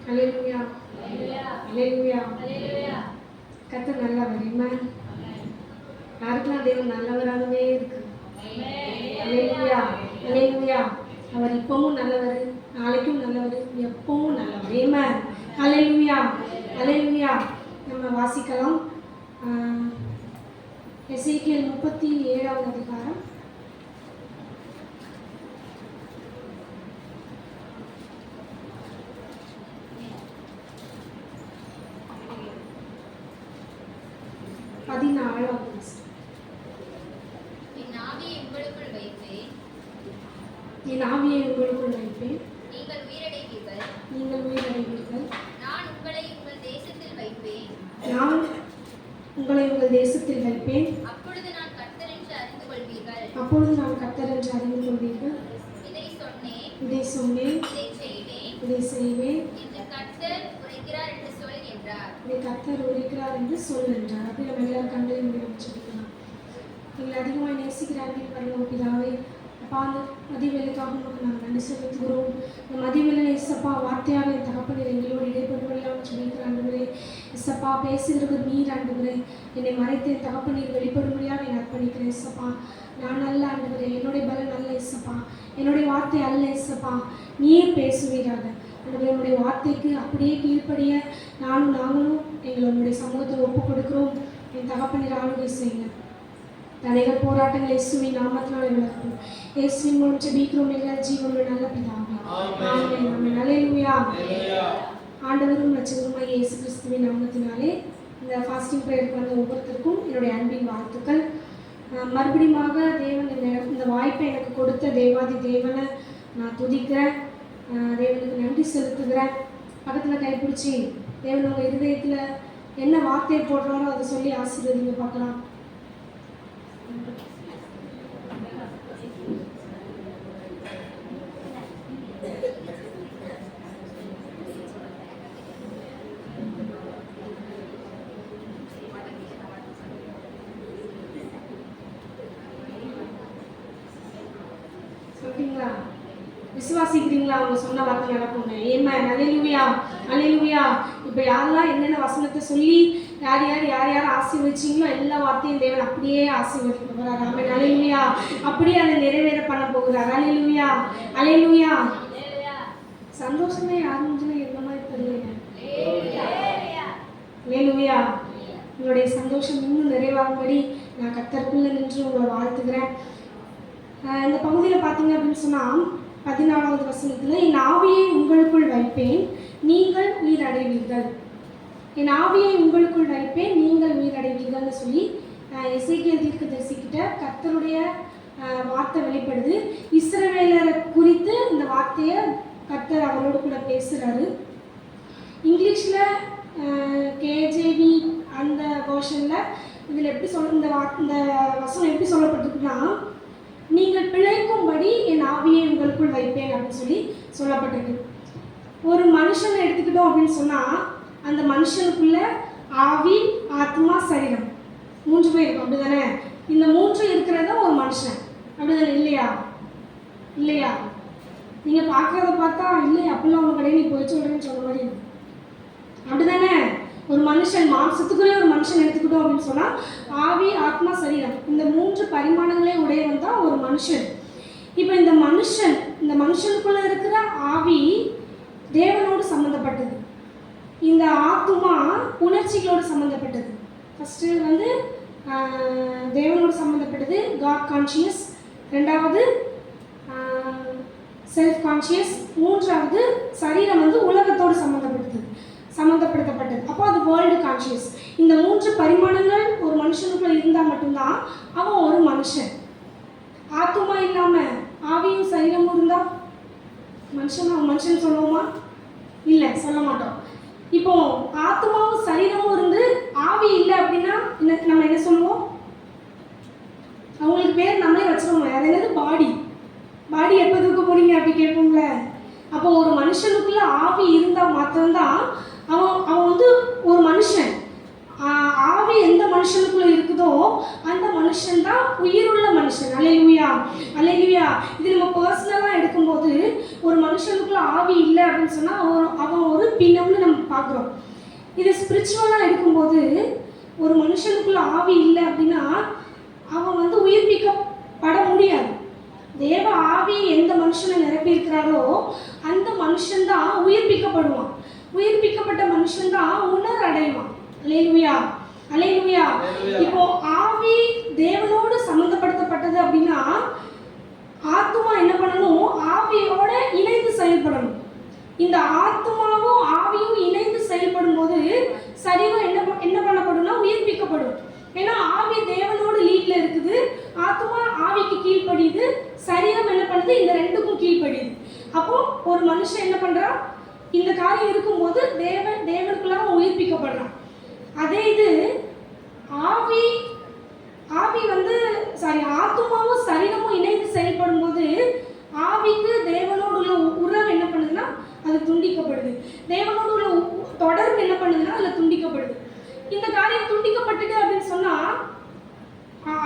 அல்லேலூயா அல்லேலூயா. கர்த்தர் நல்லவர். ஆமென். யாருக்கெல்லாம் தேவன் நல்லவராகவே இருக்கு. அல்லேலூயா அல்லேலூயா. அவர் இப்பவும் நல்லவர், நாளைக்கும் நல்லவர், எப்பவும் நல்லவர். ஆமென். அல்லேலூயா அல்லேலூயா. நம்ம வாசிக்கலாம். எசேக்கியேல் 37வது அதிகாரம். என் ஆவியை உங்களுக்குள் வைப்பேன், நீங்கள் உயிரடைவீர்கள். நான் உங்களை உங்கள் தேசத்தில் வைப்பேன், அப்பொழுது நான் கர்த்தர் என்று அறிந்து கொள்வீர்கள். இதை சொன்னேன், இதை செய்வேன், இதை கர்த்தர் உரைக்கிறார் என்று சொல் என்றார். அப்படி நம்ம எல்லாரும் கண்களை மூடி வச்சிருக்கலாம். நீங்கள் அதிகமாக நேசிக்கிற அன்பின் பரலோக பிதாவே, அப்பா, அந்த மதிவேலைக்காக உங்களுக்கு நாங்கள் நன்றி செலுத்துகிறோம். இந்த மதிவேலை இசப்பா வார்த்தையாக என் தகப்பனில் எங்களோடு இடைப்படுவெல்லாம் சொல்லியிருக்கிற ஆண்டவரே, இசப்பா பேசுகிறது நீர் ஆண்டவரே, என்னை மறைத்து என் தகப்பனில் வெளிப்படும்படியாக நான் அர்ப்பணிக்கிறேன். இசப்பா நான் அல்ல ஆண்டவரே, என்னுடைய பலன் அல்ல இசப்பா, என்னுடைய வார்த்தை அல்ல இசப்பா, நீர் பேசுவீராக ஆண்டவரே. என்னுடைய வார்த்தைக்கு அப்படியே கீழ்ப்படிய நாங்களும் எங்களுடைய சமூகத்தை ஒப்புக் கொடுக்கிறோம். என் தகப்பனில் ஆளுகை செய்யுங்க. தடைகள் போராட்டங்கள் இயேசுவின் நாமத்தினாலே விலகும். இயேசுவின் மூலம் ஜெபிக்கிறோம் எங்கள் ஜீவனுள்ள நல்ல பிதாவே. ஆமென் ஆமென். அல்லேலூயா. ஆண்டவரும் இரட்சகருமாகிய இயேசு கிறிஸ்துவின் நாமத்தினாலே இந்த ஃபாஸ்டிங் ப்ரேயருக்கு வந்த ஒவ்வொருத்தருக்கும் என்னுடைய அன்பின் வாழ்த்துக்கள். மறுபடியுமாக தேவன் இந்த வாய்ப்பை எனக்கு கொடுத்த தேவாதி தேவனை நான் துதிக்கிறேன், தேவனுக்கு நன்றி செலுத்துகிறேன். பக்கத்தில் கைப்பிடிச்சி தேவன் உங்கள் இருதயத்தில் என்ன வார்த்தையை போடுறாரோ அதை சொல்லி ஆசீர்வதிங்க பார்க்கலாம். சொல்றீங்களா? விசுவாசிக்கிறீங்களா? அவங்க சொன்ன வார்த்தை நடக்குங்க. ஆமென். அல்லேலூயா அல்லேலூயா. இப்போ யாரெல்லாம் என்னென்ன வசனத்தை சொல்லி யார் யார் ஆசீர்வதிச்சிங்களோ எல்லா வார்த்தையும் தேவன் அப்படியே ஆசீர்வதிக்க போகிறார். ஆமென். அல்லேலூயா. அப்படியே அதை நிறைவேற பண்ண போகிறார். அல்லேலூயா அல்லேலூயா. சந்தோஷமே யாருன்னு எந்த மாதிரி தெரியல. அல்லேலூயா. உங்களுடைய சந்தோஷம் இன்னும் நிறைவாகும்படி நான் கர்த்தருக்குள்ள நின்று உங்களை வாழ்த்துக்கிறேன். இந்த பகுதியில் பார்த்தீங்க அப்படின்னு சொன்னால் 14வது வசனத்தில், என் ஆவியை உங்களுக்குள் வைப்பேன், நீங்கள் உயிரடைவீர்கள். என் ஆவியை உங்களுக்குள் வைப்பேன், நீங்கள் உயிரடைவீர்கள்னு சொல்லி எசேக்கியேல் தீர்க்கதரிசிக்கிட்ட கர்த்தருடைய வார்த்தை வெளிப்படுது. இஸ்ரவேலரை குறித்து இந்த வார்த்தையை கர்த்தர் அவரோடு கூட பேசுகிறாரு. இங்கிலீஷில் கேஜேவி அந்த வேர்ஷனில் இதில் எப்படி இந்த வசனம் எப்படி சொல்லப்பட்டிருக்குன்னா, நீங்கள் பிழைக்கும்படி என் ஆவியை உங்களுக்குள் வைப்பேன் அப்படின்னு சொல்லி சொல்லப்பட்டிருக்கு. ஒரு மனுஷனை எடுத்துக்கிட்டோம் அப்படின்னு சொன்னால் அந்த மனுஷனுக்குள்ள ஆவி, ஆத்மா, சரீரம் 3 பேர் இருக்கும். அப்படி தானே? இந்த 3 இருக்கிறதா ஒரு மனுஷன். அப்படி தானே? இல்லையா? நீங்கள் பார்க்குறத பார்த்தா இல்லை அப்படிலாம் அவங்க கடையை நீ போய் சொல்கிறேன்னு சொன்ன மாதிரி இருக்கு. அப்படி தானே? ஒரு மனுஷன் மாம்சத்துக்குள்ளே ஒரு மனுஷன் எடுத்துக்கிட்டோம் அப்படின்னு சொன்னால் ஆவி, ஆத்மா, சரீரம் இந்த 3 பரிமாணங்களே உடையவன் தான் ஒரு மனுஷன். இப்போ இந்த மனுஷனுக்குள்ளே இருக்கிற ஆவி தேவனோடு சம்மந்தப்பட்டது, இந்த ஆத்மா உணர்ச்சிகளோடு சம்மந்தப்பட்டது. ஃபஸ்ட்டு தேவனோடு சம்மந்தப்பட்டது காட் கான்ஷியஸ், 2வது செல்ஃப் கான்ஷியஸ், 3வது சரீரம் உலகத்தோடு சம்மந்தப்படுத்தப்பட்டது. அப்போ அது வேர்ல்டு கான்ஷியஸ். இந்த 3 பரிமாணங்கள் ஒரு மனுஷனுக்குள்ள இருந்தால் மட்டும்தான் அவன் ஒரு மனுஷன். ஆத்மா இல்லாமல் ஆவியும் சரீரமும் இருந்தால் மனுஷன் சொல்லுவோமா? இல்லை, சொல்ல மாட்டோம். இப்போ ஆத்மாவும் சரீரமும் இருந்து ஆவி இல்லை அப்படின்னா நம்ம என்ன சொல்லுவோம்? அவங்களுக்கு பேர் நம்மளே வச்சிருவோம். அது என்னது? பாடி எப்போ தூக்க போறீங்க அப்படி கேட்போம்ல. அப்போ ஒரு மனுஷனுக்குள்ள ஆவி இருந்தால் மாத்திரம்தான் அவன் ஒரு மனுஷன். ஆவி எந்த மனுஷனுக்குள்ள இருக்குதோ அந்த மனுஷன் தான் உயிருள்ள மனுஷன். அல்லேலூயா அல்லேலூயா. இது நம்ம பர்சனலாக எடுக்கும்போது ஒரு மனுஷனுக்குள்ள ஆவி இல்லை அப்படின்னு சொன்னால் அவன் ஒரு பிணம்னு நம்ம பார்க்குறோம். இது ஸ்பிரிச்சுவலாக இருக்கும்போது ஒரு மனுஷனுக்குள்ள ஆவி இல்லை அப்படின்னா அவன் வந்து உயிர்ப்பிக்கப்பட முடியாது. தேவ ஆவி எந்த மனுஷனை நிரப்பியிருக்கிறாரோ அந்த மனுஷன்தான் உயிர்ப்பிக்கப்படுவான். உயிர்ப்பிக்கப்பட்ட மனுஷன்தான் உணர் அடைவான். அல்லேலூயா, அல்லேலூயா. இப்போ ஆவி தேவனோடு சம்மந்தப்படுத்தப்பட்டது அப்படின்னா ஆத்மா என்ன பண்ணணும்? ஆவியோட இணைந்து செயல்படணும். இந்த ஆத்மாவும் ஆவியும் இணைந்து செயல்படும் போது சரீரம் என்ன பண்ணப்படும்னா உயிர்ப்பிக்கப்படும். ஏன்னா ஆவி தேவனோடு லீட்ல இருக்குது, ஆத்மா ஆவிக்கு கீழ்ப்படியுது, சரீரம் என்ன பண்ணுது? இந்த ரெண்டுக்கும் கீழ்ப்படியுது. அப்போ ஒரு மனுஷன் என்ன பண்றான்? இந்த காரியம் இருக்கும்போது தேவனுக்குள்ள உயிர்ப்பிக்கப்படுறான். அதே இது ஆவி வந்து ஆத்மாவும் சரீரமும் இணைந்து செயல்படும் போது ஆவிக்கு தேவனோடு உள்ள உறவு என்ன பண்ணுதுன்னா அது துண்டிக்கப்படுது. தேவனோடு உள்ள தொடர்பு என்ன பண்ணுதுன்னா அதுல துண்டிக்கப்படுது. இந்த காரியம் துண்டிக்கப்பட்டது அப்படின்னு சொன்னா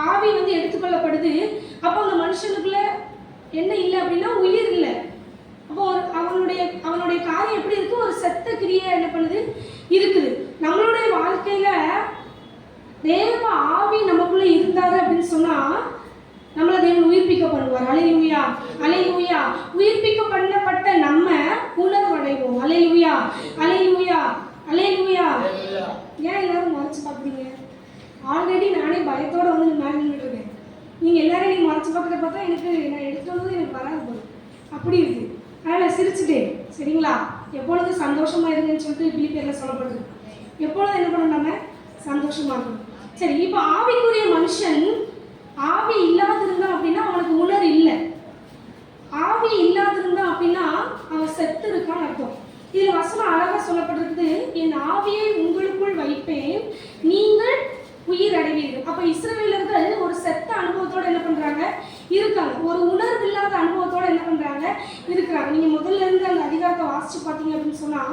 ஆவி வந்து எடுத்துக்கொள்ளப்படுது. அப்போ அந்த மனுஷனுக்குள்ள என்ன இல்லை அப்படின்னா உயிர் இல்லை. அப்போ அவனுடைய காரியம் எப்படி இருக்கு? ஒரு செத்த கிரியை என்ன பண்ணுது? இருக்குது. நம்மளுடைய வாழ்க்கையில தேவ ஆவி நமக்குள்ள இருந்தாரு அப்படின்னு சொன்னா நம்மள தேவன் உயிர்ப்பிக்க பண்ணுவார். அல்லேலூயா, அல்லேலூயா. உயிர்ப்பிக்க பண்ணப்பட்ட நம்ம உணர்வடைவோம். அல்லேலூயா, அல்லேலூயா, அல்லேலூயா. ஏன் எல்லாரும் மறைச்சு பார்க்குறீங்க? ஆல்ரெடி நானே பயத்தோட வந்து மேலே நின்றுட்டு இருக்கேன். நீங்க எல்லாரும் நீங்க மறைச்சு பார்க்கறத பார்த்தா நான் எடுத்துட்டு வந்தது எனக்கு வராது போதும் அப்படி இருக்கு. அதனால் சிரிச்சுட்டேன். சரிங்களா? எப்பொழுது சந்தோஷமா இருங்கன்னு சொல்லிட்டு பிலிப்பியர்ல சொல்லப்படுது. எப்பொழுது என்ன பண்ணணும்? நம்ம சந்தோஷமா இருக்கணும். சரி, இப்போ ஆவிக்குரிய மனுஷன் ஆவி இல்லாதிருந்தான் அப்படின்னா அவனுக்கு உணர் இல்லை. ஆவி இல்லாதிருந்தான் அப்படின்னா அவன் செத்து இருக்கான்னு அர்த்தம். இதுல வசனம் அழகா சொல்லப்பட்டிருக்குது, என் ஆவியை உங்களுக்குள் வைப்பேன், நீங்கள் உயிர் அடைவீர்கள். அப்ப இஸ்ரவேலர்கள் ஒரு செத்த அனுபவத்தோட என்ன பண்றாங்க? இருக்காங்க. ஒரு உணர்வு இல்லாத அனுபவத்தோட என்ன பண்றாங்க? இருக்கிறாங்க. நீங்க முதல்ல இருந்து அந்த அதிகாரத்தை வாசிச்சு பார்த்தீங்க அப்படின்னு சொன்னா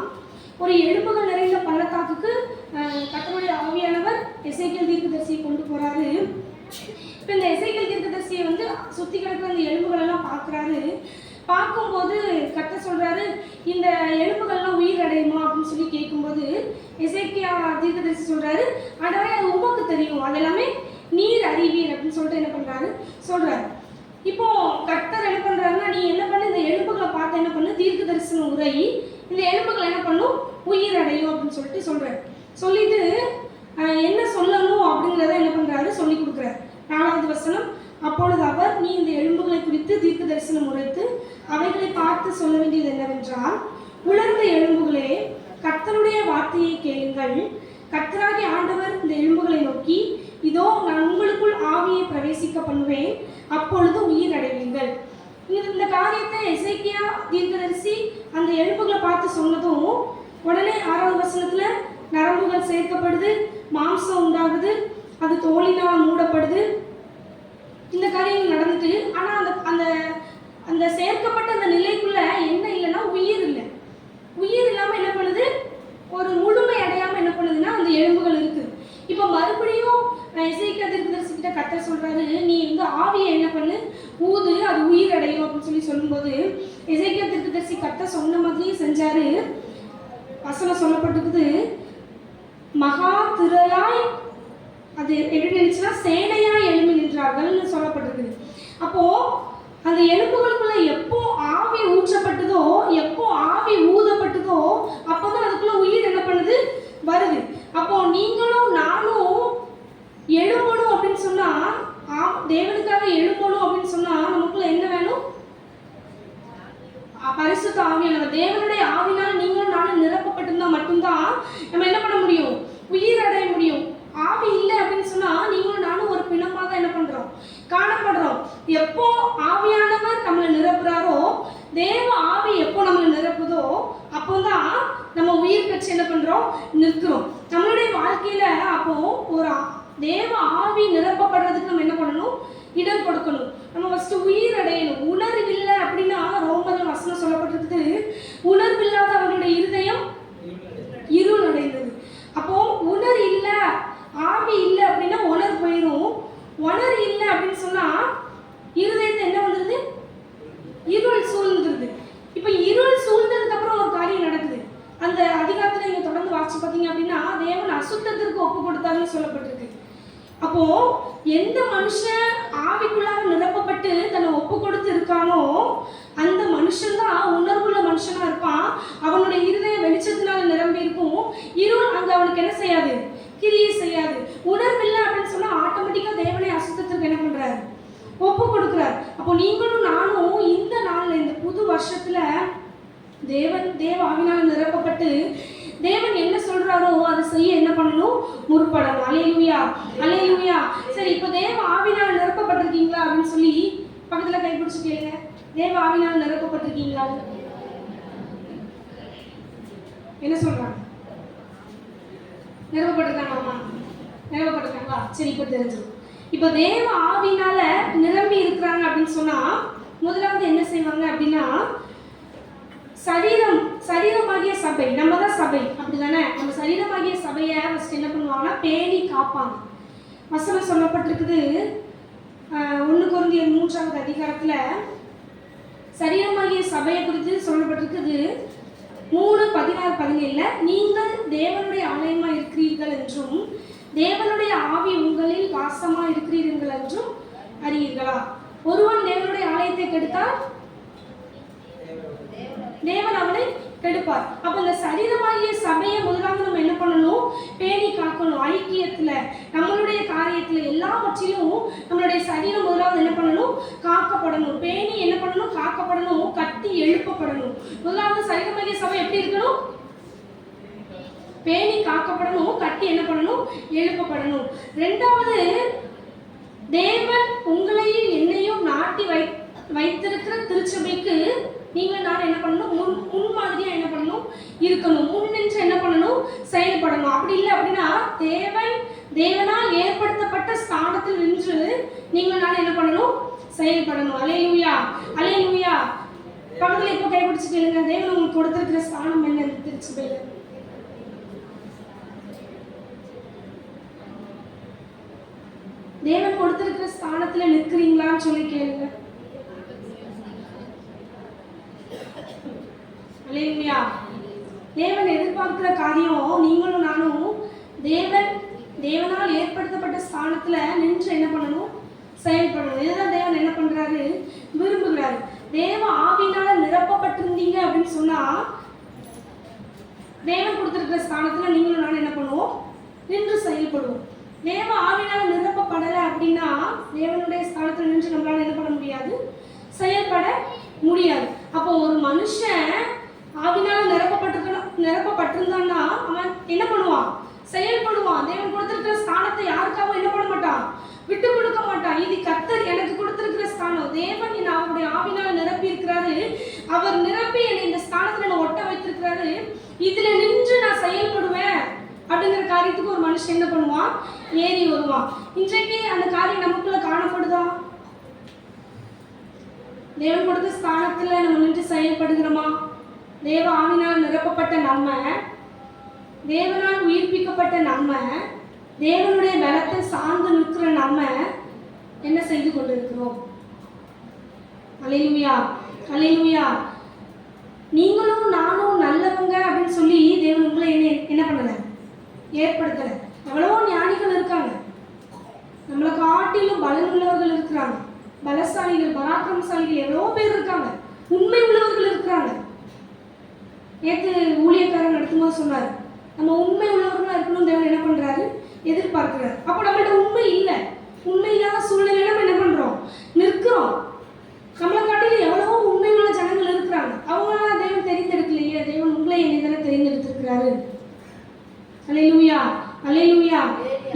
ஒரு எலும்புகள் நிறைந்த பள்ளத்தாக்குக்கு கர்த்தருடைய ஆவியானவர் எசேக்கியேல் தீர்க்கதரிசியை கொண்டு போறாரு. இப்போ இந்த எசேக்கியேல் தீர்க்கதரிசியை வந்து சுத்தி கிடக்கிற அந்த எலும்புகள் எல்லாம் பார்க்குறாரு. பார்க்கும்போது கர்த்தர் சொல்றாரு, இந்த எலும்புகள்லாம் உயிர் அடையுமா அப்படின்னு சொல்லி கேட்கும்போது எசேக்கியா தீர்க்கதரிசி சொல்றாரு, ஆண்டவரே அது உமக்கு தெரியும், அதெல்லாமே நீர் அறிவீர் அப்படின்னு சொல்லிட்டு என்ன பண்றாரு? சொல்றாரு. இப்போ கர்த்தர் என்ன பண்றாருன்னா, நீ என்ன பண்ணு, இந்த எலும்புகளை பார்த்து என்ன பண்ணு, தீர்க்க தரிசனம் உரை, இந்த எலும்புகள் என்ன பண்ணும்? உயிர் அடையும் அப்படின்னு சொல்லிட்டு சொல்றாரு. சொல்லிட்டு என்ன சொல்லணும் அப்படிங்கிறத என்ன பண்றாரு? சொல்லி கொடுக்குறாரு. 4வது வசனம், அப்பொழுது அவர், நீ இந்த எலும்புகளை குறித்து தீர்க்க தரிசனம் உரைத்து அவைகளை பார்த்து சொல்ல வேண்டியது என்னவென்றால், உலர்ந்த எலும்புகளே கர்த்தருடைய வார்த்தையை கேளுங்கள். கர்த்தராகிய ஆண்டவர் இந்த எலும்புகளை நோக்கி, இதோ நான் உங்களுக்குள் ஆவியை பிரவேசிக்க பண்ணுவேன், அப்பொழுது உயிர் அடைவீர்கள். இந்த காரியத்தை எசேக்கியா தீர்க்கதரிசி அந்த எலும்புகளை பார்த்து சொன்னதும் உடனே 6வது வசனத்துல நரம்புகள் சேர்க்கப்படுது, மாம்சம் உண்டாகுது, அது தோலினால் மூடப்படுது. இந்த காரியங்கள் நடந்துட்டு, ஆனா அந்த அந்த சேர்க்கப்பட்ட அந்த நிலைக்குள்ள என்ன இல்லைன்னா உயிர் இல்லை. உயிர் இல்லாம என்ன பண்ணுது? ஒரு முழுமை அடையாம என்ன பண்ணுதுன்னா அந்த எலும்புகள் இருக்கு. இப்போ மறுபடியும் எசேக்கியா தீர்க்கதரிசி கிட்ட கர்த்தர் சொல்றாரு, நீ இந்த ஆவியை என்ன பண்ணு, ஊது, அது உயிர் அடையும் அப்படின்னு சொல்லும்போது எசேக்கியா தீர்க்கதரிசி கர்த்தர் சொன்ன மாதிரியே செஞ்சாரு. வசனம் சொல்லப்பட்டிருக்குது, மகா திரளாய், அது எப்படி நினைச்சுன்னா சேனையா எழும்பி நின்றார்கள்னு சொல்லப்பட்டிருக்குது. அப்போ அந்த எலும்புகளுக்குள்ள எப்போ ஆவி ஊற்றப்பட்டதோ, எப்போ ஆவி ஊதப்பட்டதோ, அப்போதான் அதுக்குள்ள உயிர் என்ன பண்ணுது? வருது. அப்போ நீங்களும் நானும் எழும்பணும் அப்படின்னு சொன்னா, தேவனுக்காக எழும்பணும் அப்படின்னு சொன்னா நமக்குள்ள என்ன வேணும்? பரிசுத்த ஆவியானவர், தேவனுடைய ஆவினால் நீங்களும் நானும் நிரப்பப்பட்டிருந்தா மட்டும்தான் நம்ம என்ன பண்ண முடியும்? உயிர் அடைய முடியும். ஆவி இல்லை அப்படின்னு சொன்னா நீங்களும் நானும் ஒரு பிணமாக என்ன பண்றோம்? காணப்படுறோம். எப்போ ஆவியானவர் நம்மளை நிரப்புறாரோ, தேவ ஆவி எப்போ நம்மளை நிரப்புதோ அப்போதான் நம்ம உயிர் பெற்று என்ன பண்றோம்? நிற்கிறோம். நம்மளுடைய வாழ்க்கையில அப்போ ஒரு தேவ ஆவி நிரப்பப்படுறதுக்கு நம்ம என்ன பண்ணணும்? இடம் கொடுக்கணும். நம்ம ஃபர்ஸ்ட் உயிர் அடையணும். உணர்வு இல்லை அப்படின்னா ரோமர்கள் வசனம் சொல்லப்பட்டிருக்குது, உணர்வு இல்லாத அவருடைய இருதயம் இருள் அடைந்தது. அப்போ உணர் இல்லை, ஆவி இல்லை அப்படின்னா உணர்வு போயிடும். உணர்வு இல்லை அப்படின்னு சொன்னா இருதயத்தை என்ன வந்துருது? இருள் சூழ்ந்துருது. வாசிச்சு பார்த்தீங்க அப்படின்னா தேவன் அசுத்தத்திற்கு ஒப்பு கொடுத்தாருன்னு சொல்லப்பட்டிருக்கு. அப்போ எந்த மனுஷன் ஆவிக்குள்ளாக நிரப்பப்பட்டு தன்னை ஒப்பு கொடுத்து இருக்கானோ அந்த மனுஷன்தான் உணர்வுள்ள மனுஷனா இருப்பான். அவனுடைய இருதய வெளிச்சத்தினால நிரம்பி இருக்கும். இருள் அங்க அவனுக்கு என்ன செய்யாது, கிரியை செய்யாது. உணர்வு இல்லை அப்படின்னு சொன்னா ஆட்டோமேட்டிக்கா தேவனை அசுத்தத்திற்கு என்ன பண்றாரு, ஒப்பு கொடுக்கிறார். அப்போ நீங்களும் நானும் இந்த நாள்ல இந்த புது வருஷத்துல தேவ ஆவினால் நிரப்பப்பட்டு தேவன் என்ன சொல்றாரோ அதை செய்ய என்ன பண்ணணும், முற்படணும். அல்லேலூயா, அல்லேலூயா. சரி, இப்போ தேவ ஆவினால் நிரப்பப்பட்டிருக்கீங்களா அப்படின்னு சொல்லி பக்கத்துல கைப்பிடிச்சு கேளுங்க. தேவ ஆவினால் நிரப்பப்பட்டிருக்கீங்களா? என்ன சொல்றாங்க? நிரப்பப்பட்டிருக்காங்களாமா? நிரப்பப்பட்டிருக்காங்களா? சரி, இப்போ தெரிஞ்சிடும். இப்போ தேவ ஆவினால நிரம்பி இருக்கிறாங்க அப்படின்னு சொன்னா முதலாவது என்ன செய்வாங்க அப்படின்னா, சரீரமாகிய சபை, நம்ம தான் சபை அப்படிதானே, நம்ம சரீரமாகிய சபையை ஃபர்ஸ்ட் என்ன பண்ணுவாங்கன்னா பேணி காப்பாங்க. வசனம் சொல்லப்பட்டிருக்குது 1 கொரிந்தியர் 3ஆவது அதிகாரத்துல சரீரமாகிய சபையை குறித்து சொல்லப்பட்டிருக்குது. 3:16-17 நீங்கள் தேவனுடைய ஆலயமா இருக்கிறீர்கள் என்றும் தேவனுடைய ஆவி உங்களில் வாசமா இருக்கிறீர்கள் என்றும் அறியீர்களா? ஒருவன் தேவனுடைய ஆலயத்தை கெடுத்தால் தேவன் அவனை கெடுப்பார். அப்ப இந்த சரீரமாகிய சபையை முதலாவது நம்ம என்ன பண்ணணும், பேணி காக்கணும். ஐக்கியத்துல நம்மளுடைய காரியத்துல எல்லாவற்றிலும் நம்மளுடைய சரீரம் முதலாவது என்ன பண்ணணும், காக்கப்படணும். பேணி என்ன பண்ணணும், காக்கப்படணும், கட்டி எழுப்பப்படணும். முதலாவது சரீரமாகிய சபை எப்படி இருக்கணும், பேணி காக்கப்படணும், கட்டி என்ன பண்ணணும், எழுப்பப்படணும். இரண்டாவது, தேவன் உங்களையும் என்னையும் நாட்டி வைத்திருக்கிற திருச்சபைக்கு நீங்கள் நான் என்ன பண்ணணும், முன்மாதிரியா என்ன பண்ணணும், இருக்கணும். முன்னின்று என்ன பண்ணணும், செயல்படணும். அப்படி இல்லை அப்படின்னா தேவனால் ஏற்படுத்தப்பட்ட ஸ்தானத்தில் நின்று நீங்கள் நான் என்ன பண்ணணும், செயல்படணும். அல்லேலூயா, அல்லேலூயா. பக்கத்தில் இப்போ கைப்பிடிச்சு கேளுங்க, தேவன் உங்களுக்கு கொடுத்திருக்கிற ஸ்தானம் என்ன திருச்சபையில? தேவன் கொடுத்திருக்கிற ஸ்தானத்துல நிற்கிறீங்களான்னு சொல்லி கேளுங்க. அல்லேலூயா. தேவன் எதிர்பார்க்கிற காரியம் நீங்களும் நானும் தேவனால் ஏற்படுத்தப்பட்ட ஸ்தானத்துல நின்று என்ன பண்ணணும், செயல்படணும். இதுதான் தேவன் என்ன பண்றாரு, விரும்புகிறாரு. தேவ ஆவினால நிரப்பப்பட்டிருந்தீங்க அப்படின்னு சொன்னா தேவன் கொடுத்திருக்கிற ஸ்தானத்துல நீங்களும் நானும் என்ன பண்ணுவோம், நின்று செயல்படுவோம். தேவ ஆவினால நிரப்பப்படலை அப்படின்னா தேவனுடைய ஸ்தானத்துல நின்று நம்மளால என்ன பண்ண முடியாது, செயல்பட முடியாது. அப்போ ஒரு மனுஷன் ஆவினால நிரப்பப்பட்டிருந்தான்னா அவன் என்ன பண்ணுவான், செயல்படுவான். தேவன் கொடுத்திருக்கிற ஸ்தானத்தை யாருக்காகவும் என்ன பண்ண மாட்டான், விட்டு கொடுக்க மாட்டான். இது கர்த்தர் எனக்கு கொடுத்திருக்கிற ஸ்தானம். தேவன் என்ன அவருடைய ஆவினால நிரப்பி இருக்கிறாரு. அவர் நிரப்பி என்னை இந்த ஸ்தானத்துல ஒட்ட வைத்திருக்கிறாரு. இதுல நின்று நான் செயல்படுவேன் அப்படிங்கிற காரியத்துக்கு ஒரு மனுஷன் என்ன பண்ணுவான், ஏறி வருவான். இன்றைக்கு அந்த காரியம் நமக்குள்ள காணப்படுதா? தேவன் கொடுத்த ஸ்தானத்துல நம்ம நின்று செயல்படுகிறோமா? தேவ ஆவினால் நிரப்பப்பட்ட நம்ம, தேவனால் உயிர்ப்பிக்கப்பட்ட நம்ம, தேவனுடைய பலத்தை சார்ந்து நிற்கிற நம்ம என்ன செய்து கொண்டிருக்கிறோம்? அல்லேலூயா, அல்லேலூயா. நீங்களும் நானும் நல்லவங்க அப்படின்னு சொல்லி தேவன் உங்களை என்ன பண்ணல, ஏற்படுத்தலை. எவ்வளவோ ஞானிகள் இருக்காங்க, நம்மளை காட்டிலும் பலன் உள்ளவர்கள் இருக்கிறாங்க, பலசாலிகள், பராக்கிரமசாலிகள் எவ்வளவோ பேர் இருக்காங்க, உண்மை உள்ளவர்கள் இருக்கிறாங்க. நேற்று ஊழியக்காரன் நடத்தும்போது சொன்னார், நம்ம உண்மை உள்ளவர்களாக இருக்கணும் தேவன் என்ன பண்றாரு, எதிர்பார்க்கிறார். அப்போ நம்மள்ட்ட உண்மை இல்லை, உண்மை இல்லாத சூழ்நிலையில நம்ம என்ன பண்றோம், நிற்கிறோம். நம்மளை காட்டிலும் எவ்வளவோ உண்மை உள்ள ஜனங்கள் இருக்கிறாங்க, அவங்களாம் தேவன் தெரிந்தெடுக்கலையே. தேவன் உங்களை என்னதானே தெரிந்தெடுத்திருக்கிறாரு. அல்லேலூயா, அல்லேலூயா.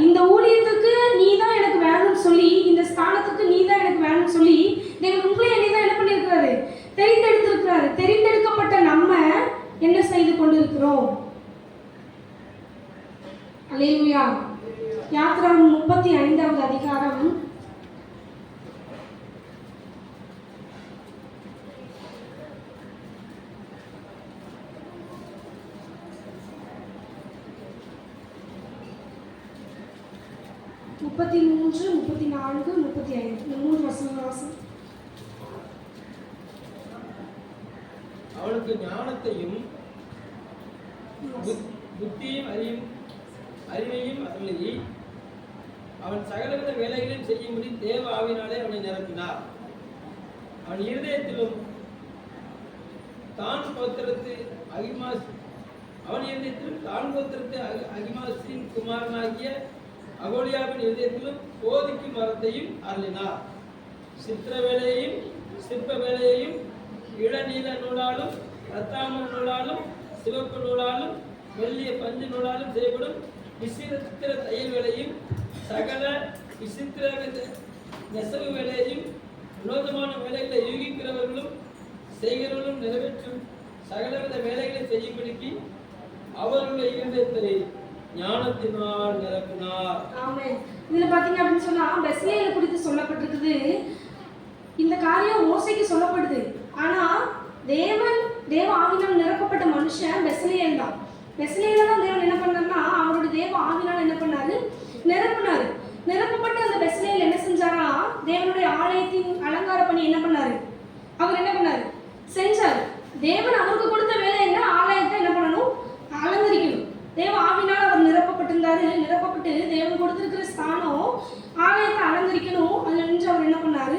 இந்த ஊழியத்துக்கு நீ தான் எனக்கு வேணும்னு சொல்லி, இந்த ஸ்தானத்துக்கு நீ தான் எனக்கு வேணும்னு சொல்லி தேவன் உங்களை என்னதான் என்ன பண்ணியிருக்கிறாரு, தெரிந்தெடுத்திருக்கிறாரு. தெரிந்தெடுக்கப்பட்ட நம்ம என்ன செய்து கொண்டிருக்கிறோம்? அல்லேலூயா. யாத்திராகமம் 35வது அதிகாரம் 33, 34, 35 இந்த 3 வசனங்கள் வாசம். அவளுக்கு ஞானத்தையும் புத்தியும் அறிவையும் அருளி அவன் சகலவித வேலைகளையும் செய்யும்படி தேவ ஆவினாலே அவனை நிரப்பினார். அவன் இருதயத்திலும் தான் கோத்திரத்து அகிமாசின் குமாரனாகிய அகோலியாவின் இருதயத்திலும் போதிக்கு மரத்தையும் அருளினார். சித்திர வேலையையும் சிற்ப வேலையையும் இளநீல நூலாலும் ரத்தாம நூலாலும் சிவப்பு நூலாலும் வெள்ளிய பஞ்சு நூலாலும் செய்யப்படும் விசித்திர தையல் வேலையும் சகல விசித்திர நெசவு வேலையையும் வினோதமான வேலைகளை யூகிக்கிறவர்களும் செய்கிறவர்களும் நிறைவேற்றும் சகலவித வேலைகளை செய்யும்படிக்கு அவர்களுடைய இருதயத்தை ஞானத்தினால் நிரப்பினார். ஆமென். இதுல பாத்தீங்க அப்படின்னு சொன்னா பெத்லெஹேமை குறித்து சொல்லப்பட்டிருக்குது. இந்த காரியம் மோசேக்கு சொல்லப்படுது. ஆனா தேவ ஆவியினால் நிரப்பப்பட்ட மனுஷன் பெத்லெஹேம் தான். பெத்லெஹேம்ல தான் தேவன் என்ன பண்ணாருன்னா அவருடைய தேவ ஆவியினால் என்ன பண்ணாரு? நிரப்பினாரு. நிரப்பப்பட்ட அந்த பெத்லெஹேம்ல என்ன செஞ்சாரா? தேவனுடைய ஆலயத்தின் அலங்கார பணி என்ன பண்ணாரு? அவர் என்ன பண்ணாரு? செஞ்சார். தேவன் அவருக்கு கொடுத்த வேலை என்ன? ஆலயத்தை என்ன பண்ணணும்? அலங்கரிக்கணும். தேவ ஆவியினால் அவர் நிரப்பப்பட்டிருந்தாரு. நிரப்பப்பட்டு தேவன் கொடுத்திருக்கிற ஸ்தானம் ஆலயத்தை அலங்கரிக்கணும். அதுல நின்று அவர் என்ன பண்ணாரு?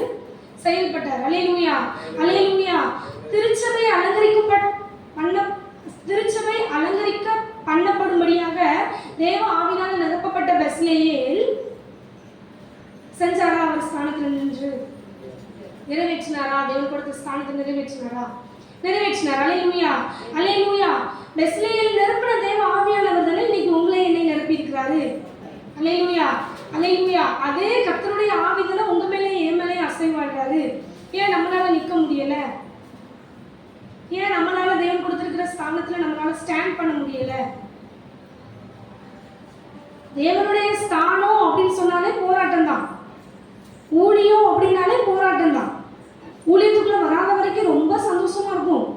செயல்பட்டார். அல்லேலூயா, அல்லேலூயா. திருச்சபை அலங்கரிக்க பண்ணப்படும்படியாக தேவ ஆவியினால் நிரப்பப்பட்ட பெத்லெஹேம் செஞ்சாரா? அவர் ஸ்தானத்தில் நின்று நிறைவேற்றினாரா? தேவன் கொடுத்த ஸ்தானத்தை நிறைவேற்றினாரா? நிறைவேற்றினார். அல்லேலூயா, அல்லேலூயா. பெத்லெஹேம் நிரப்பின தேவ ஆவியானவர் தானே இன்னைக்கு உங்களை என்னை நிரப்பி இருக்கிறாரு. அல்லேலூயா, அல்லேலூயா. அதே கர்த்தருடைய ஆவி தானே உங்க மேலே என் மேலே அசைவாடுறாரு. ஏன் நம்மளால நிற்க முடியல? ஏன் நம்மளால தேவன் கொடுத்திருக்கிற ஸ்தானத்துல நம்மளால ஸ்டாண்ட் பண்ண முடியல? தேவனுடைய ஸ்தானம் அப்படின்னு சொன்னாலே போராட்டம் தான். ஊழியம் அப்படின்னாலே போராட்டம் தான். ஊழியத்துக்குள்ள வராத வரைக்கும் ரொம்ப சந்தோஷமா இருக்கும்.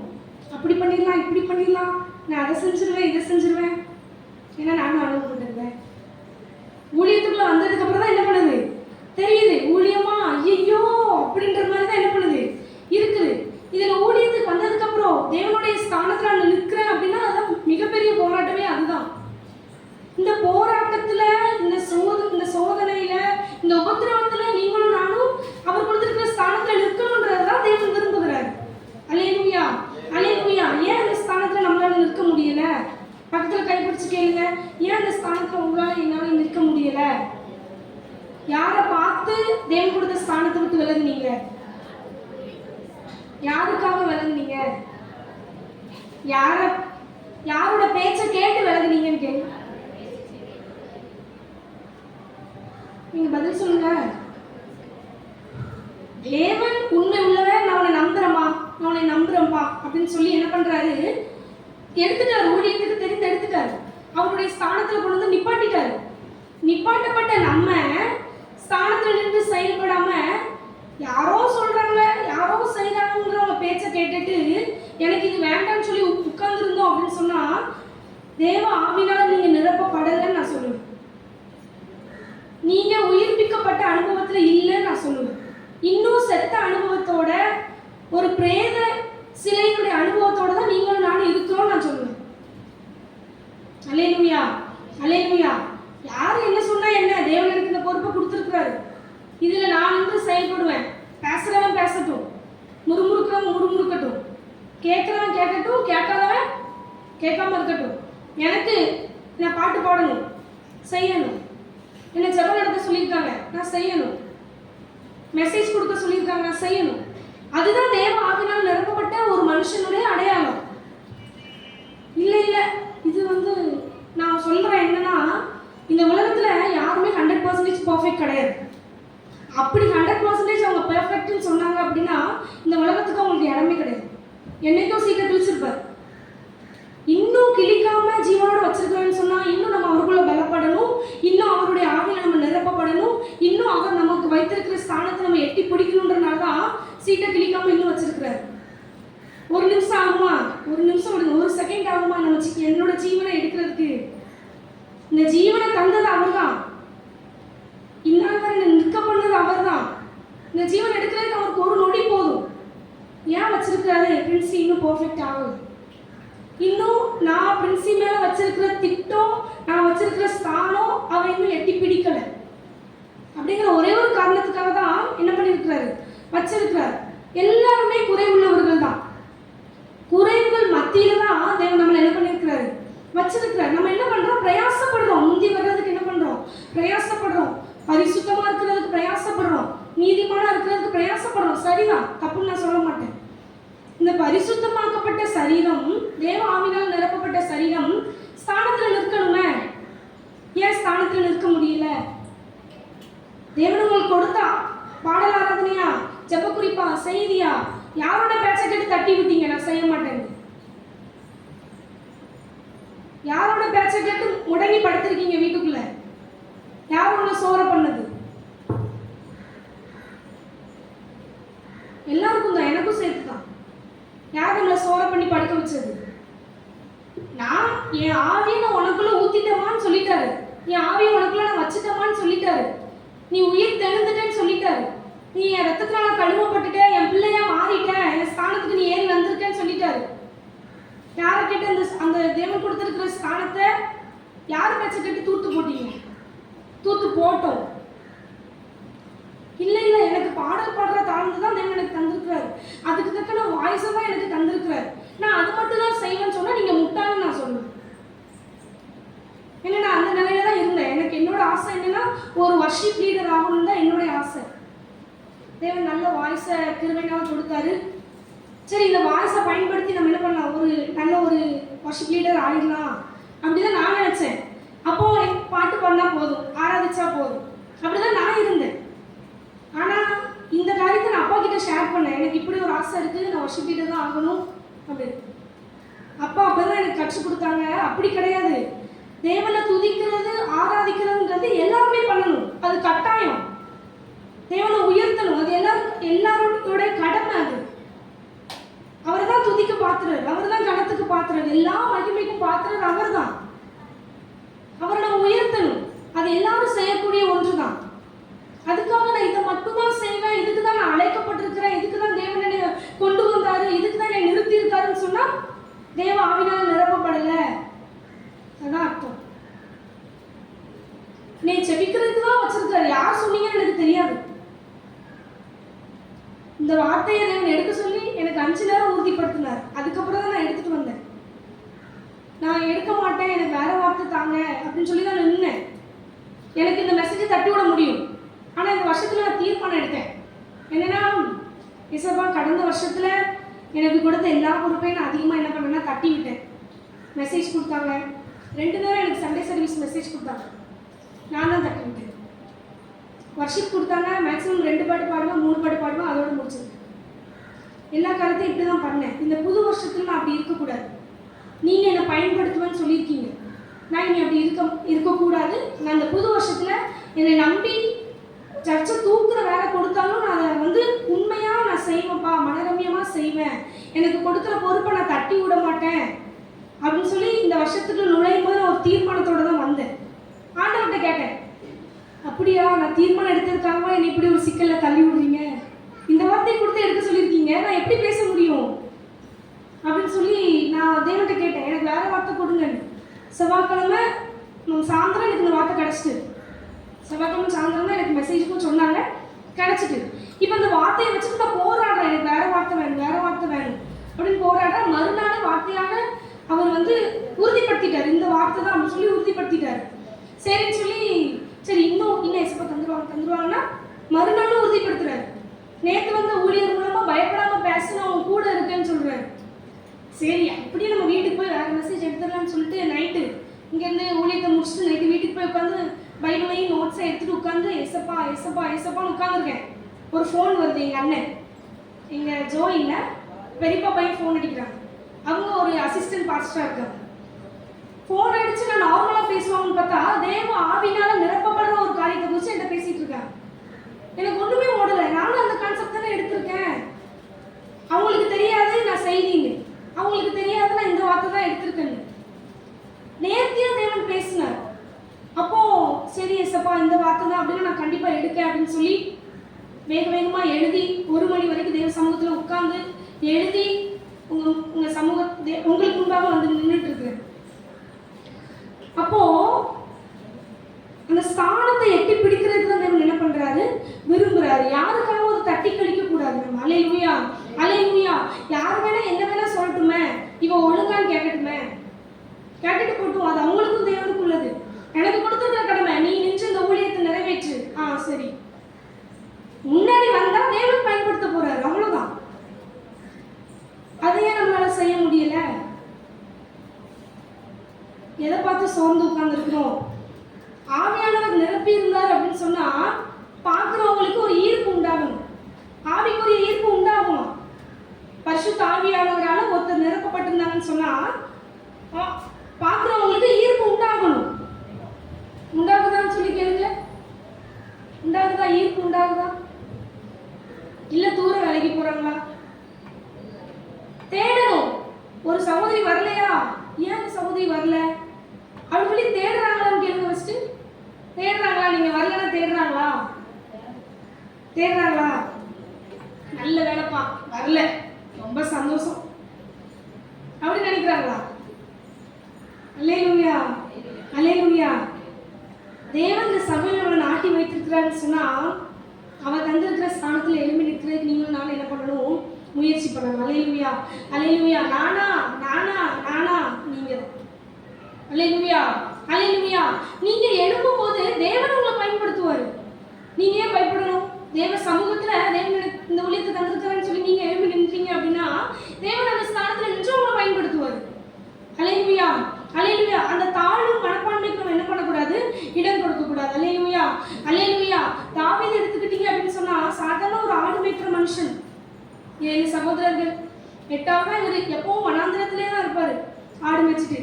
அப்படி பண்ணிடலாம், இப்படி பண்ணிடலாம், நான் அதை செஞ்சிருவேன், இதை செஞ்சிருவேன். ஏன்னா நானும் அனுபவப்பட்டிருக்கேன். ஊழியத்துக்குள்ள வந்ததுக்கு அப்புறம் தான் என்ன பண்ணுது தெரியுது. ஊழியமா ஐயோ அப்படின்ற மாதிரி தான் என்ன பண்ணுது இருக்குது. இதுல ஊழியத்துக்கு வந்ததுக்கு அப்புறம் தேவனுடைய ஸ்தானத்துல நான் நிற்கிறேன் அப்படின்னா அதான் மிகப்பெரிய போராட்டமே. அதுதான் இந்த போராட்டத்துல, இந்த சோதனையில, இந்த உபத்திரவத்துல நீங்களும் நானும் அவர் கொடுத்திருக்கிற ஸ்தானத்துல நிற்கணும்ன்றதான் தேவன் விரும்புகிறார். அல்லேலூயா, அல்லேலூயா. ஏன் அந்த ஸ்தானத்துல நம்மளால நிற்க முடியல? பக்கத்துல கைப்பிடிச்சு கேளுங்க, ஏன் அந்த ஸ்தானத்துல உங்களால என்னால நிற்க முடியல? யாரை பார்த்து தேவன் கொடுத்த ஸ்தானத்தை விட்டு விலகுனீங்க? யாருக்காக விலகுனீங்க? யாரோட பேச்சை கேட்டு விலகுனீங்கன்னு கேள்வி. நீங்க பதில் சொல்லுங்க. தேவன் உண்மை உள்ளவர், நான் உன்னை நம்புறேம்மா, நான் உன்னை நம்புறேன்ப்பா அப்படின்னு சொல்லி என்ன பண்றாரு? எடுத்துட்டாரு. ஊழியத்துக்கு தெரிந்து எடுத்துட்டாரு. அவருடைய ஸ்தானத்துல கொண்டு வந்து நிப்பாட்டிட்டாரு. நிப்பாட்டப்பட்ட நம்ம ஸ்தானத்துல நின்று செயல்படாம யாரோ சொல்றாங்க, யாரோ செய்யறாங்கிறவங்க பேச்சை கேட்டுட்டு எனக்கு இது வேண்டாம்னு சொல்லி உட்கார்ந்துருந்தோம் அப்படின்னு சொன்னா தேவ ஆவினால நீங்க நிரப்பப்படலைன்னு நான் சொல்லுவேன். நீங்க உயிர்ப்பிக்கப்பட்ட அனுபவத்துல இல்லைன்னு நான் சொல்லுவேன். இன்னும் செத்த அனுபவத்தோட, ஒரு பிரேத சிலையினுடைய அனுபவத்தோட தான் நீங்களும் நானும் இருக்கிறோம் நான் சொல்லுவேன். அல்லேலூயா, அல்லேலூயா. யார் என்ன சொன்னா என்ன? தேவன் எனக்கு இந்த பொறுப்பை கொடுத்துருக்கிறாரு. இதுல நான் நின்று செயல்படுவேன். பேசுறவன் பேசட்டும், முறுமுறுக்கிறவன் முறுமுறுக்கட்டும், கேட்கிறவன் கேட்கட்டும், கேட்காதவன் கேட்காம இருக்கட்டும். எனக்கு நான் பாட்டு பாடணும், செய்யணும். என்னை ஜெபம் நடத்த சொல்லியிருக்காங்க, நான் செய்யணும். மெசேஜ் கொடுக்க சொல்லியிருக்காங்க, நான் செய்யணும். அதுதான் தேவ ஆவியினால் நிரப்பப்பட்ட ஒரு மனுஷனுடைய அடையாளம். இல்லை இல்லை, இது நான் சொல்றேன் என்னன்னா, இந்த உலகத்துல யாருமே 100% பர்ஃபெக்ட் கிடையாது. அப்படி 100% அவங்க பெர்ஃபெக்ட்னு சொன்னாங்க அப்படின்னா இந்த உலகத்துக்கு அவங்களுக்கு இடமே கிடையாது. என்னைக்கும் சீக்கிரம் கிழிச்சிருப்பார். இன்னும் கிழிக்காம ஜீவனோட வச்சிருக்கேன்னு சொன்னா இன்னும் நம்ம அவருக்குள்ள பலப்படணும், இன்னும் அவருடைய ஆவியில நம்ம நிரப்பப்படணும், இன்னும் அவர் நமக்கு வைத்திருக்கிற ஸ்தானத்தை நம்ம எட்டி பிடிக்கணுன்றனால தான் சீட்டை கிழிக்காம இன்னும் வச்சிருக்கிறார். ஒரு நிமிஷம் ஆகுமா? ஒரு நிமிஷம் விடுங்க, ஒரு செகண்ட் ஆகுமா நம்ம என்னோட ஜீவனை எடுக்கிறதுக்கு? இந்த ஜீவனை தந்தது அவர் தான். இந்நாள் வரை நிற்க பண்ணது அவர் தான். இந்த ஜீவன் எடுக்கிறதுக்கு அவருக்கு ஒரு நொடி போதும். ஏன் வச்சிருக்காரு? பிரின்ஸ் இன்னும் பர்ஃபெக்ட் ஆகுது. இன்னும் நான் பிரின்சி மேல வச்சிருக்கிற திட்டம், நான் வச்சிருக்கிற ஸ்தானம் அவன் இன்னும் எட்டி பிடிக்கல அப்படிங்கிற ஒரே ஒரு காரணத்துக்காக தான் என்ன பண்ணியிருக்கிறாரு, வச்சிருக்கிறார். எல்லாருமே குறை உள்ளவர்கள் தான். குறைவுகள் மத்தியில தான் தேவன் நம்மளை என்ன பண்ணியிருக்கிறாரு, வச்சிருக்கிறார். நம்ம என்ன பண்றோம், பிரயாசப்படுறோம். முந்தி வர்றதுக்கு என்ன பண்றோம், பிரயாசப்படுறோம். பரிசுத்தமா இருக்கிறதுக்கு பிரயாசப்படுறோம், நீதிமானா இருக்கிறதுக்கு பிரயாசப்படுறோம். சரிதான், தப்புன்னு நான் சொல்ல மாட்டேன். இந்த பரிசுத்தமாக்கப்பட்ட சரீரம், தேவ ஆவியால் நிரப்பப்பட்ட சரீரம் ஸ்தானத்துல நிற்கணுமே. ஏன் ஸ்தானத்துல நிற்க முடியல? தேவன் உங்களுக்கு கொடுத்தா பாடல் ஆராதனையா, ஜெப குறிப்பா, செய்தியா, யாரோட பேச்ச கேட்டு தட்டி விட்டீங்க நான் செய்ய மாட்டேன்? யாரோட பேச்ச கேட்டு முடங்கி படுத்திருக்கீங்க வீட்டுக்குள்ள? யாரோட சோற பண்ணது? எல்லாருக்கும் தான், எனக்கும் சேர்த்து தான். யார் நம்மளை சோற பண்ணி படுக்க வச்சது? நான் என் ஆவியை நான் உனக்குள்ள ஊத்திட்டமான்னு சொல்லிட்டாரு. என் ஆவியை உனக்குள்ள நான் வச்சுட்டமான்னு சொல்லிட்டாரு. நீ உயிர் தெழுந்துட்டேன்னு சொல்லிட்டாரு. நீ என் ரத்தத்தினால கழுவப்பட்டுட்ட, என் பிள்ளையா மாறிட்ட, என் ஸ்தானத்துக்கு நீ ஏறி வந்திருக்கேன்னு சொல்லிட்டாரு. யாரை கேட்டு அந்த தேவன் கொடுத்திருக்கிற ஸ்தானத்தை யார் பேச்ச கேட்டு தூத்து போட்டீங்க? தூத்து போட்டோம். இல்லை இல்லை, எனக்கு பாடல் பாடுற தாழ்ந்து தான் தேவன் எனக்கு தந்திருக்கிறாரு. அதுக்கு தக்க நான் வாய்ஸை தான் எனக்கு தந்திருக்கிறாரு. நான் அது மட்டும் தான் செய்வேன்னு சொன்னா நீங்க முட்டாள்னு நான் சொல்லுவேன். ஏன்னா நான் அந்த நிலையில தான் இருந்தேன். எனக்கு என்னோட ஆசை என்னன்னா, ஒரு வர்ஷிப் லீடர் ஆகணும்னு தான் என்னுடைய ஆசை. தேவன் நல்ல வாய்ஸை கிருபையால் கொடுத்தாரு. சரி, இந்த வாய்ஸை பயன்படுத்தி நம்ம என்ன பண்ணலாம், ஒரு நல்ல ஒரு வர்ஷிப் லீடர் ஆயிடலாம் அப்படிதான் நான் நினைச்சேன். அப்போ பாட்டு பாடினா போதும், ஆராதிச்சா போதும், அப்படிதான் நான் இருந்தேன். ஆனா இந்த காரியத்தை நான் அப்பா கிட்ட ஷேர் பண்ணேன். எனக்கு இப்படி ஒரு ஆசை இருக்கு, நான் வர்ஷிப் லீடர் தான் ஆகணும் அப்படின்னு. அப்பா அப்பதான் எனக்கு கற்றுக் கொடுத்தாங்க. அப்படி கிடையாது, தேவனை துதிக்கிறது ஆராதிக்கிறதுன்றது எல்லாருமே பண்ணணும், அது கட்டாயம். தேவனை உயர்த்தணும், அது எல்லாரோட கடமை. அது அவர் தான் துதிக்க பாத்துறாரு, அவர் தான் கணத்துக்கு பாத்துறாரு, எல்லா மகிமைக்கும் பாத்துறாரு அவர் தான். அவரை நம்ம உயர்த்தணும், அது எல்லாரும் செய்யக்கூடிய ஒன்றுதான். அதுக்காக நான் இதை மட்டும்தான் செய்வேன், இதுக்கு தான் நான் அழைக்கப்பட்டிருக்கிறேன், இதுக்கு தான் தேவன் என்னை கொண்டு வந்தாரு, இதுக்கு தான் என்னை நிறுத்தி இருக்காருன்னு சொன்னா தேவ ஆவியால் நிரப்பப்படல, அதான் அர்த்தம். நீ செபிக்கிறதுக்கு தான் வச்சிருக்காரு. யார் சொன்னீங்கன்னு எனக்கு தெரியாது. இந்த வார்த்தையை தேவன் எடுக்க சொல்லி எனக்கு 5 நேரம் உறுதிப்படுத்தினார். அதுக்கப்புறம் தான் நான் எடுத்துட்டு வந்தேன். நான் எடுக்க மாட்டேன், எனக்கு வேற வார்த்தை தாங்க அப்படின்னு சொல்லி தான் நின்னேன். எனக்கு இந்த மெசேஜை தட்டி விட முடியும். ஆனால் இந்த வருஷத்துல நான் தீர்மானம் எடுத்தேன். என்னன்னா, இசப்பா கடந்த வருஷத்துல எனக்கு கொடுத்த எல்லா பொறுப்பையும் நான் அதிகமாக என்ன பண்ணேன்னா தட்டி விட்டேன். மெசேஜ் கொடுத்தாங்க, 2 நேரம் எனக்கு சண்டே சர்வீஸ் மெசேஜ் கொடுத்தாங்க, நான் தான் தட்டி விட்டேன். வர்ஷிப் கொடுத்தாங்க, மேக்ஸிமம் 2 பாட்டு பாடுவேன், 3 பாட்டு பாடுவேன், அதோட முடிச்சிருக்கேன். எல்லா காலத்தையும் இப்படி தான் பண்ணேன். இந்த புது வருஷத்துல நான் அப்படி இருக்கக்கூடாது. நீங்கள் என்னை பயன்படுத்துவேன்னு சொல்லியிருக்கீங்க, நான் இனி அப்படி இருக்கக்கூடாது. நான் இந்த புது வருஷத்துல என்னை நம்பி சர்ச்சை தூக்குற வேலை கொடுத்தாலும் நான் அதை வந்து உண்மையாக நான் செய்வேன்ப்பா, மனரம்யமாக செய்வேன், எனக்கு கொடுக்குற பொறுப்பை நான் தட்டி விட மாட்டேன் அப்படின்னு சொல்லி இந்த வருஷத்துக்கு நுழையும் போது நான் ஒரு தீர்மானத்தோடு தான் வந்தேன். ஆண்டவர்கிட்ட கேட்டேன், அப்படியா நான் தீர்மானம் எடுத்திருக்காங்க, என்னை இப்படி ஒரு சிக்கலில் தள்ளி விடுறீங்க, இந்த வார்த்தையை கொடுத்து எடுக்க சொல்லியிருக்கீங்க, நான் எப்படி பேச முடியும் அப்படின்னு சொல்லி நான் தேவன்கிட்ட கேட்டேன், எனக்கு வேற வார்த்தை கொடுங்க. செவ்வாய்க்கிழமை சாயந்தரம் எனக்கு இந்த வார்த்தை கிடச்சிட்டு, செவ்வாய்க்கிழமை சாயந்தரம் தான் எனக்கு மெசேஜுக்கும் சொன்னாங்க, கிடச்சிட்டு. இப்போ இந்த வார்த்தையை வச்சுட்டு நான் போராடுறேன், எனக்கு வேற வார்த்தை வேணும், வேற வார்த்தை வேணும் அப்படின்னு போராடுறேன். மறுநாள் வார்த்தையாக அவர் வந்து உறுதிப்படுத்திட்டார், இந்த வார்த்தை தான் அப்படின்னு சொல்லி உறுதிப்படுத்திட்டார். சரின்னு சொல்லி சரி இன்னும் எசப்பா தந்துருவாங்கன்னா மறுநாளும் உறுதிப்படுத்துறாரு. நேற்று வந்த ஊழியர் மூலமா பயப்படாம பேசணும், அவங்க கூட இருக்கேன்னு சொல்றாரு. சரி அப்படியே நம்ம வீட்டுக்கு போய் வேற மெசேஜ் எடுத்துடலாம்னு சொல்லிட்டு நைட்டு இங்கேருந்து ஊழியத்தை முடிச்சுட்டு நைட்டு வீட்டுக்கு போய் உட்காந்து பைபிளையும் நோட்ஸை எடுத்துட்டு உட்காந்து எசப்பா எசப்பா எசப்பான்னு உட்காந்துருக்கேன். ஒரு ஃபோன் வருது, எங்கள் அண்ணன், எங்கள் ஜோ இல்லை பெரியப்பா பையன் ஃபோன் அடிக்கிறாங்க. அவங்க ஒரு அசிஸ்டன்ட் பாஸ்டராக இருக்காங்க. ஃபோன் அடிச்சு நான் நார்மலாக பேசுவாங்கன்னு பார்த்தா தேவ ஆவினால நிரப்பப்படுற ஒரு காரியத்தை குறித்து என்கிட்ட பேசிட்டு இருக்காங்க. எனக்கு ஒன்றுமே ஓடலை. நானும் அந்த கான்செப்ட் தானே எடுத்திருக்கேன். அவங்களுக்கு தெரியாது நான் செய்திங்க, அவங்களுக்கு தெரியாது நான் இந்த வார்த்தை தான் எடுத்திருக்கேன். நேர்த்தியாக தேவன் பேசினார். அப்போ சரி எசப்பா இந்த வார்த்தை தான் அப்படின்னு நான் கண்டிப்பாக எடுக்கேன் அப்படின்னு சொல்லி வேகமாக எழுதி 1 மணி வரைக்கும் தேவ சமூகத்தில் உட்காந்து எழுதி உங்க சமூக உங்களுக்கு முன்பாக வந்து நின்றுட்டு இருக்கிறேன். அப்போ அந்த ஸ்தானத்தை எட்டி பிடிக்கிறதுக்கு தான் தேவன் என்ன பண்றாரு, விரும்புறாரு. யாருக்காகவும் அதை தட்டி கழிக்க கூடாது. நம்ம அல்லேலூயா அல்லேலூயா. யார் வேணா என்ன வேணா சொல்லட்டுமே, இவ ஒழுங்கான்னு கேட்கட்டுமே, கேட்டுட்டு போட்டும், அது அவங்களுக்கும் தேவனுக்கு உள்ளது. எனக்கு கொடுத்துருக்க கடமை, நீ நின்று இந்த ஊழியத்தை நிறைவேற்று. சரி, முன்னாடி வந்தா தேவன் பயன்படுத்த போறாரு, அவ்வளவுதான். அதையே நம்மளால செய்ய முடியல. எதை பார்த்து சோர்ந்து உட்கார்ந்து இருக்கிறோம்? ஆவியானவர் நிரப்பி இருந்தார் அப்படின்னு சொன்னா பார்க்கிறவங்களுக்கு ஒரு ஈர்ப்பு உண்டாகும், ஆவிக்குரிய ஈர்ப்பு உண்டாகும். பரிசுத்த ஆவியானவரால ஒருத்தர் நிரப்பப்பட்டிருந்தாங்கன்னு சொன்னா பார்க்கிறவங்களுக்கு ஈர்ப்பு உண்டாகணும். உண்டாகுதான்னு சொல்லி கேளுங்க. உண்டாகுதா? ஈர்ப்பு உண்டாகுதா? இல்ல தூரம் விலகி போறாங்களா? தேடணும். ஒரு சகோதரி வரலையா, ஏன் அந்த சகோதரி வரல அப்படின்னு சொல்லி தேடுறாங்களான்னு கேளுங்க. ஃபர்ஸ்ட் தேடுறாங்களா? நீங்க வரலன்னா தேடுறாங்களா? தேடுறாங்களா? நல்ல வேலைப்பா, வரல, ரொம்ப சந்தோஷம் அப்படின்னு நினைக்கிறாங்களா? அல்லேலூயா அல்லேலூயா. தேவன் இந்த சபையில் அவனை நாட்டி வைத்திருக்கிறான்னு சொன்னா அவன் தந்திருக்கிற ஸ்தானத்தில் எழுப்பி நிற்கிறதுக்கு நீங்களும் நானும் என்ன பண்ணணும்? முயற்சி பண்ணணும். அல்லேலூயா அல்லேலூயா. நானா நானா நானா நீங்க. அல்லேலூயா அல்லேலூயா. நீங்க எழும்பும் போது தேவன் உங்களை பயன்படுத்துவாரு. நீங்க ஏன் பயப்படணும்? தேவ சமூகத்துல தேவன் இந்த ஊழியத்தை தந்திருக்கிறேன்னு சொல்லி நீங்க எழுப்பி நின்றீங்க அப்படின்னா தேவன் அந்த ஸ்தானத்துல நின்று உங்களை பயன்படுத்துவாரு. அல்லேலூயா அல்லேலூயா. அந்த தாழ்வு மனப்பான்மைக்கு நம்ம என்ன பண்ணக்கூடாது? இடம் கொடுக்க கூடாது. அல்லேலூயா அல்லேலூயா. தாவீது எடுத்துக்கிட்டீங்க அப்படின்னு சொன்னா சாதாரண ஒரு ஆடு மேய்க்கிற மனுஷன், 7 சகோதரர்கள், 8ஆவது இவர் எப்பவும் வனாந்திரத்திலே தான் இருப்பாரு, ஆடு மேய்ச்சிட்டு.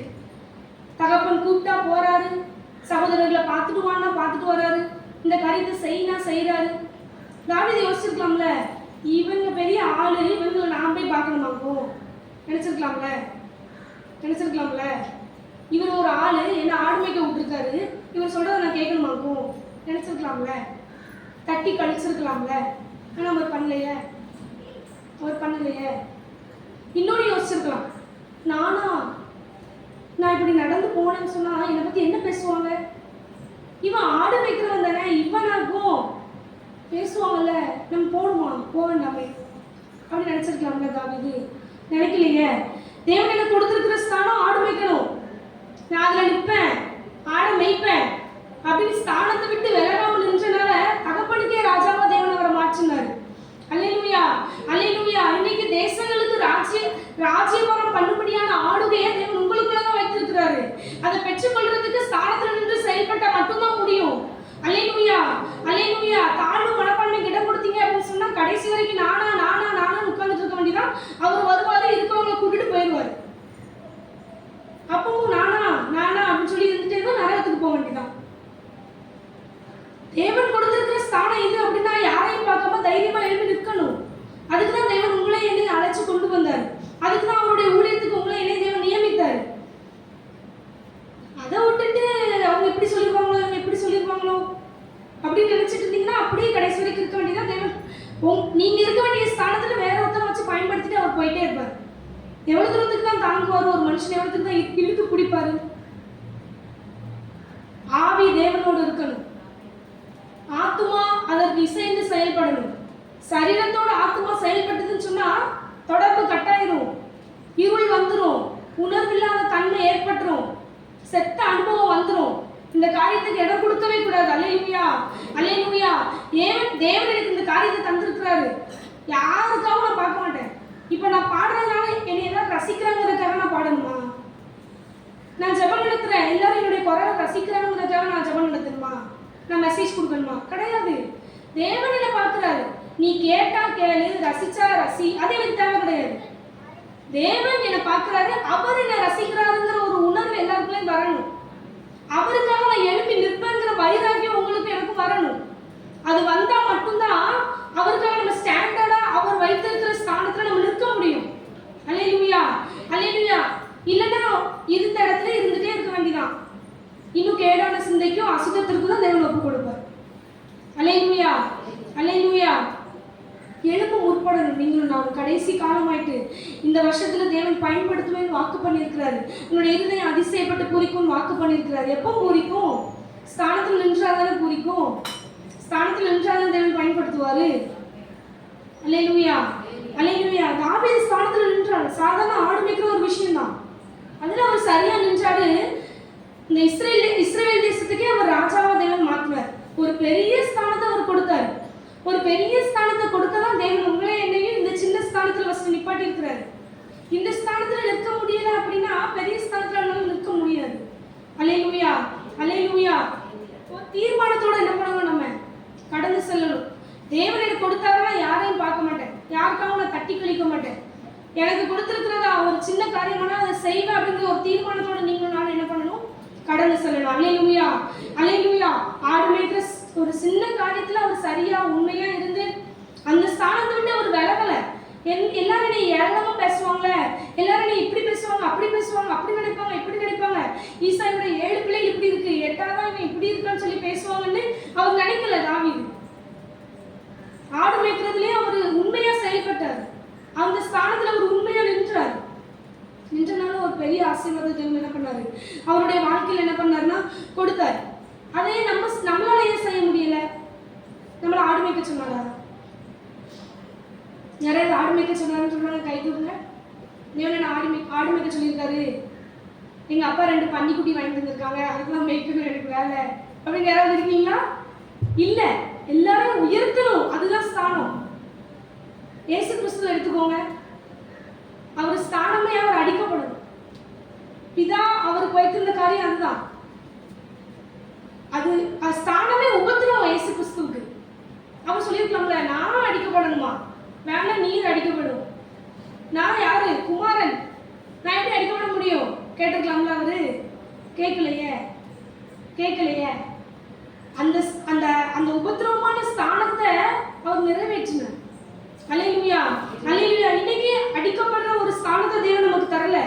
தகப்பன் கூப்பிட்டா போறாரு, சகோதரர்களை பார்த்துட்டு வானா பார்த்துட்டு வராரு, இந்த காரியத்தை செய்யினா செய்யறாரு. தாவீது யோசிச்சிருக்கலாம்ல, இவங்க பெரிய ஆளு, இவங்களை நான் போய் பார்க்கணுமாக்கும் நினைச்சிருக்கலாம்ல. இவர் ஒரு ஆளு, என்ன ஆடு மேய்க்க விட்டுருக்காரு, இவர் சொல்றதை நான் கேட்கணுமாக்கும் நினைச்சிருக்கலாம்ல, தட்டி கழிச்சிருக்கலாம்ல. ஆனா அவர் பண்ணலையே. இன்னொன்று யோசிச்சிருக்கலாம், நான் இப்படி நடந்து போனேன்னு சொன்னா என்னை பத்தி என்ன பேசுவாங்க? இவன் ஆடு வைக்கிறவன் தானே, இவனாக்கும் பேசுவாங்கல்ல, நம்ம போக வேண்டாமே அப்படின்னு நினைச்சிருக்கலாம்ல. தாவீது நினைக்கலையே. தேவன் எனக்கு கொடுத்துருக்கிற ஸ்தானம் ஆடு வைக்கணும், நான் அதில் நிற்பேன், ஆடை மேய்ப்பேன் அப்படின்னு ஸ்தானத்தை விட்டு விலகாமல் நின்றனால தகப்பனுக்கே ராஜாவா தேவன் அவரை மாற்றினார். அல்லேலூயா அல்லேலூயா. இன்னைக்கு தேசங்களுக்கு ராஜ்யபாரம் பண்ணும்படியான ஆளுகையை தேவன் உங்களுக்குள்ளதான் வைத்திருக்கிறாரு. அதை பெற்றுக்கொள்றதுக்கு ஸ்தானத்துல நின்று செயல்பட்ட மட்டும்தான் முடியும். அல்லேலூயா அல்லேலூயா. தாழ்வு மனப்பான்மைக்கு இடம் கொடுத்தீங்க அப்படின்னு சொன்னா கடைசி வரைக்கும் நானா நானா நானா உட்கார்ந்துட்டு இருக்க வேண்டியதான். அவர் வருவாரு, இருக்கவங்களை கூட்டிட்டு போயிடுவாரு. அப்பவும் நானா நானா அப்படின்னு சொல்லி இருந்துட்டே தான் நரகத்துக்கு போக வேண்டியதான். தேவன் கொடுத்திருக்கிற ஸ்தானம் இது அப்படின்னா யாரையும் பார்க்காம தைரியமா எழுப்பி நிற்கணும். அதுக்குதான் தேவன் உங்களை என்னை அழைச்சு கொண்டு வந்தார். அதுக்குதான் அவருடைய ஊழியத்துக்கு உங்களை என்னை தேவன் நியமித்தார். அதை விட்டுட்டு அவங்க எப்படி சொல்லிருவாங்களோ இவங்க எப்படி சொல்லிருவாங்களோ அப்படின்னு நினைச்சிட்டு இருந்தீங்கன்னா அப்படியே கடைசி வரைக்கும் இருக்க வேண்டியதான். தேவன் நீங்க இருக்க வேண்டிய ஸ்தானத்துல வேற ஒருத்தரை வச்சு பயன்படுத்திட்டு அவர் போயிட்டே இருப்பார். எவ்வளவு தூரத்துக்கு தான் தாங்குவார் ஒரு மனுஷன்? எவ்வளவு தூரத்துக்கு தான் இழுத்து பிடிப்பாரு? ஆவி தேவனோடு இருக்கணும், ஆத்துமா அதற்கு இசைந்து செயல்படணும். சரீரத்தோட ஆத்துமா செயல்பட்டதுன்னு சொன்னா தொடர்பு கட்டாயிரும், இருள் வந்துடும், உணர்வில்லாத தன்மை ஏற்பட்டுரும், செத்த அனுபவம் வந்துடும். இந்த காரியத்துக்கு இடம் கொடுக்கவே கூடாது. அல்லேலூயா அல்லேலூயா. தேவன் எனக்கு இந்த காரியத்தை தந்திருக்கிறாரு, யாருக்காகவும் நான் பார்க்க மாட்டேன். இப்போ நான் பாடுறதுனால என்னை எல்லாரும் ரசிக்கிறாங்கிறதுக்காக நான் பாடணுமா? நான் ஜெபம் நடத்துறேன், எல்லாரும் என்னுடைய குரலை ரசிக்கிறாங்கிறதுக்காக நான் ஜெபம் நடத்தணுமா? நான் மெசேஜ் கொடுக்கணுமா? கிடையாது. தேவன் என்ன பார்க்கிறாரு, நீ கேட்டா கேளு, ரசிச்சா ரசி, அது எனக்கு தேவை கிடையாது. தேவன் என்ன பார்க்கிறாரு, அவர் என்ன ரசிக்கிறாருங்கிற ஒரு உணர்வு எல்லாருக்குள்ளேயும் வரணும். அவருக்காக நான் எழுப்பி நிற்பேங்கிற வைராக்கியம் உங்களுக்கு எனக்கும் வரணும். அது வந்தா மட்டும்தான் அவருக்காக நம்ம ஸ்டாண்டர்டா அவர் வைத்திருக்கிற ஸ்தானத்துல நம்ம நிற்க முடியும். அல்லேலூயா அல்லேலூயா. இல்லைன்னா இருந்த இடத்துல இருந்துட்டே இருக்க வேண்டியதான். இன்னும் கேடான சிந்தைக்கும் அசுத்தத்திற்கும் தான் தேவன் ஒப்பு கொடுப்பார். அல்லேலூயா அல்லேலூயா. எழுப்ப முற்படணும். நீங்களும் நான் கடைசி காலமாயிட்டு இந்த வருஷத்துல தேவன் பயன்படுத்துவேன்னு வாக்கு பண்ணியிருக்கிறாரு. உன்னுடைய இருதயம் அதிசயப்பட்டு பூரிக்கும் வாக்கு பண்ணியிருக்கிறாரு. எப்போ பூரிக்கும்? ஸ்தானத்தில் நின்றாதானே பூரிக்கும். ஸ்தானத்தில் நின்றாதானே தேவன் பயன்படுத்துவாரு. அல்லேலூயா, அல்லேலூயா. தாவீது ஸ்தானத்தில் நின்றாரு. சாதாரண ஆடு மேய்க்கிற ஒரு விஷயம் தான். அதுல அவர் சரியா நின்றாரு. இந்த இஸ்ரேல் தேசத்துக்கே அவர் ராஜாவா தேவன் மாற்றினார். ஒரு பெரிய ஸ்தானத்தை அவர் கொடுத்தாரு. ஒரு பெரிய ஸ்தானத்தை கொடுக்கதான் தேவன் உங்களே என்னையும் இந்த சின்ன ஸ்தானத்துல வச்சு நிப்பாட்டி இருக்கிறாரு. இந்த ஸ்தானத்துல நிற்க முடியல அப்படின்னா பெரிய ஸ்தானத்துல நம்மளால நிற்க முடியாது. அல்லேலூயா, அல்லேலூயா. ஒரு தீர்மானத்தோட என்ன பண்ணணும்? நம்ம கடந்து செல்லணும். தேவன் எனக்கு கொடுத்தாருன்னா யாரையும் பார்க்க மாட்டேன், யாருக்காகவும் நான் தட்டி கழிக்க மாட்டேன். எனக்கு கொடுத்துருக்கிறதா ஒரு சின்ன காரியமான அதை செய்வேன் அப்படிங்கிற ஒரு தீர்மானத்தோட நீங்களும் நானும் என்ன பண்ணணும்? கடந்து செல்லணும். அல்லேலூயா, அல்லேலூயா. ஆடு மேய்க்கிற ஒரு சின்ன காரியத்துல அவர் சரியா உண்மையா இருந்து அந்த ஸ்தானத்தை விட்டு அவர் விலகல. எல்லாரும் நீ ஏளனமா பேசுவாங்க, எல்லாரும் நீ இப்படி பேசுவாங்க, அப்படி பேசுவாங்க, அப்படி நினைப்பாங்க, இப்படி நினைப்பாங்க. ஈசாயோட 7 பிள்ளைகள் இப்படி இருக்கு, 8ஆவது இவன் இப்படி இருக்கான்னு சொல்லி பேசுவாங்கன்னு அவர் நினைக்கல. தாவீது ஆடு மேய்க்கிறதுலயே அவர் உண்மையா செயல்பட்டார். அந்த ஸ்தானத்துல அவர் உண்மையா நின்றார். நின்றனால ஒரு பெரிய ஆசீர்வாதத்தை என்ன பண்ணாரு? அவருடைய வாழ்க்கையில் என்ன பண்ணாருன்னா கொடுத்தாரு. அதே நம்மளால ஏன் செய்ய முடியல? நம்மள ஆடு மேய்க்க சொன்னாரா? யாராவது ஆடு மேய்க்க சொன்னாருன்னு சொல்றாங்க, கை தூக்குங்க. தேவன் ஆடு மேய்க்க சொல்லியிருக்காரு. எங்க அப்பா 2 பன்னிக்குட்டி வாங்கி தந்திருக்காங்க, அதுக்கெல்லாம் மேய்க்கணும் எனக்கு வேலை அப்படின்னு யாராவது இருக்கீங்களா? இல்ல. எல்லாரும் உயர்த்தணும், அதுதான் ஸ்தானம். இயேசு கிறிஸ்துவை எடுத்துக்கோங்க. அவர் ஸ்தானமே அவர் அடிக்கப்படணும். பிதா அவருக்கு வைத்திருந்த காரியம் அதுதான். அது ஸ்தானமே உபத்திரம் இயேசு கிறிஸ்துவுக்கு. அவர் சொல்லியிருக்கலாம்ல, நான் அடிக்கப்படணுமா? வேணா நீர் அடிக்கப்படும். நான் யாரு? குமாரன். நான் எப்படி அடிக்கப்பட முடியும்? கேட்டிருக்கலாம்ல அவரு? கேட்கலையே, கேட்கலையே. அந்த அந்த அந்த உபத்திரவமான ஸ்தானத்தை அவர் நிறைவேற்றினார். அல்லேலூயா, அல்லேலூயா. இன்னைக்கு அடிக்கப்படுற ஒரு ஸ்தானத்தை தேவன் நமக்கு தரல.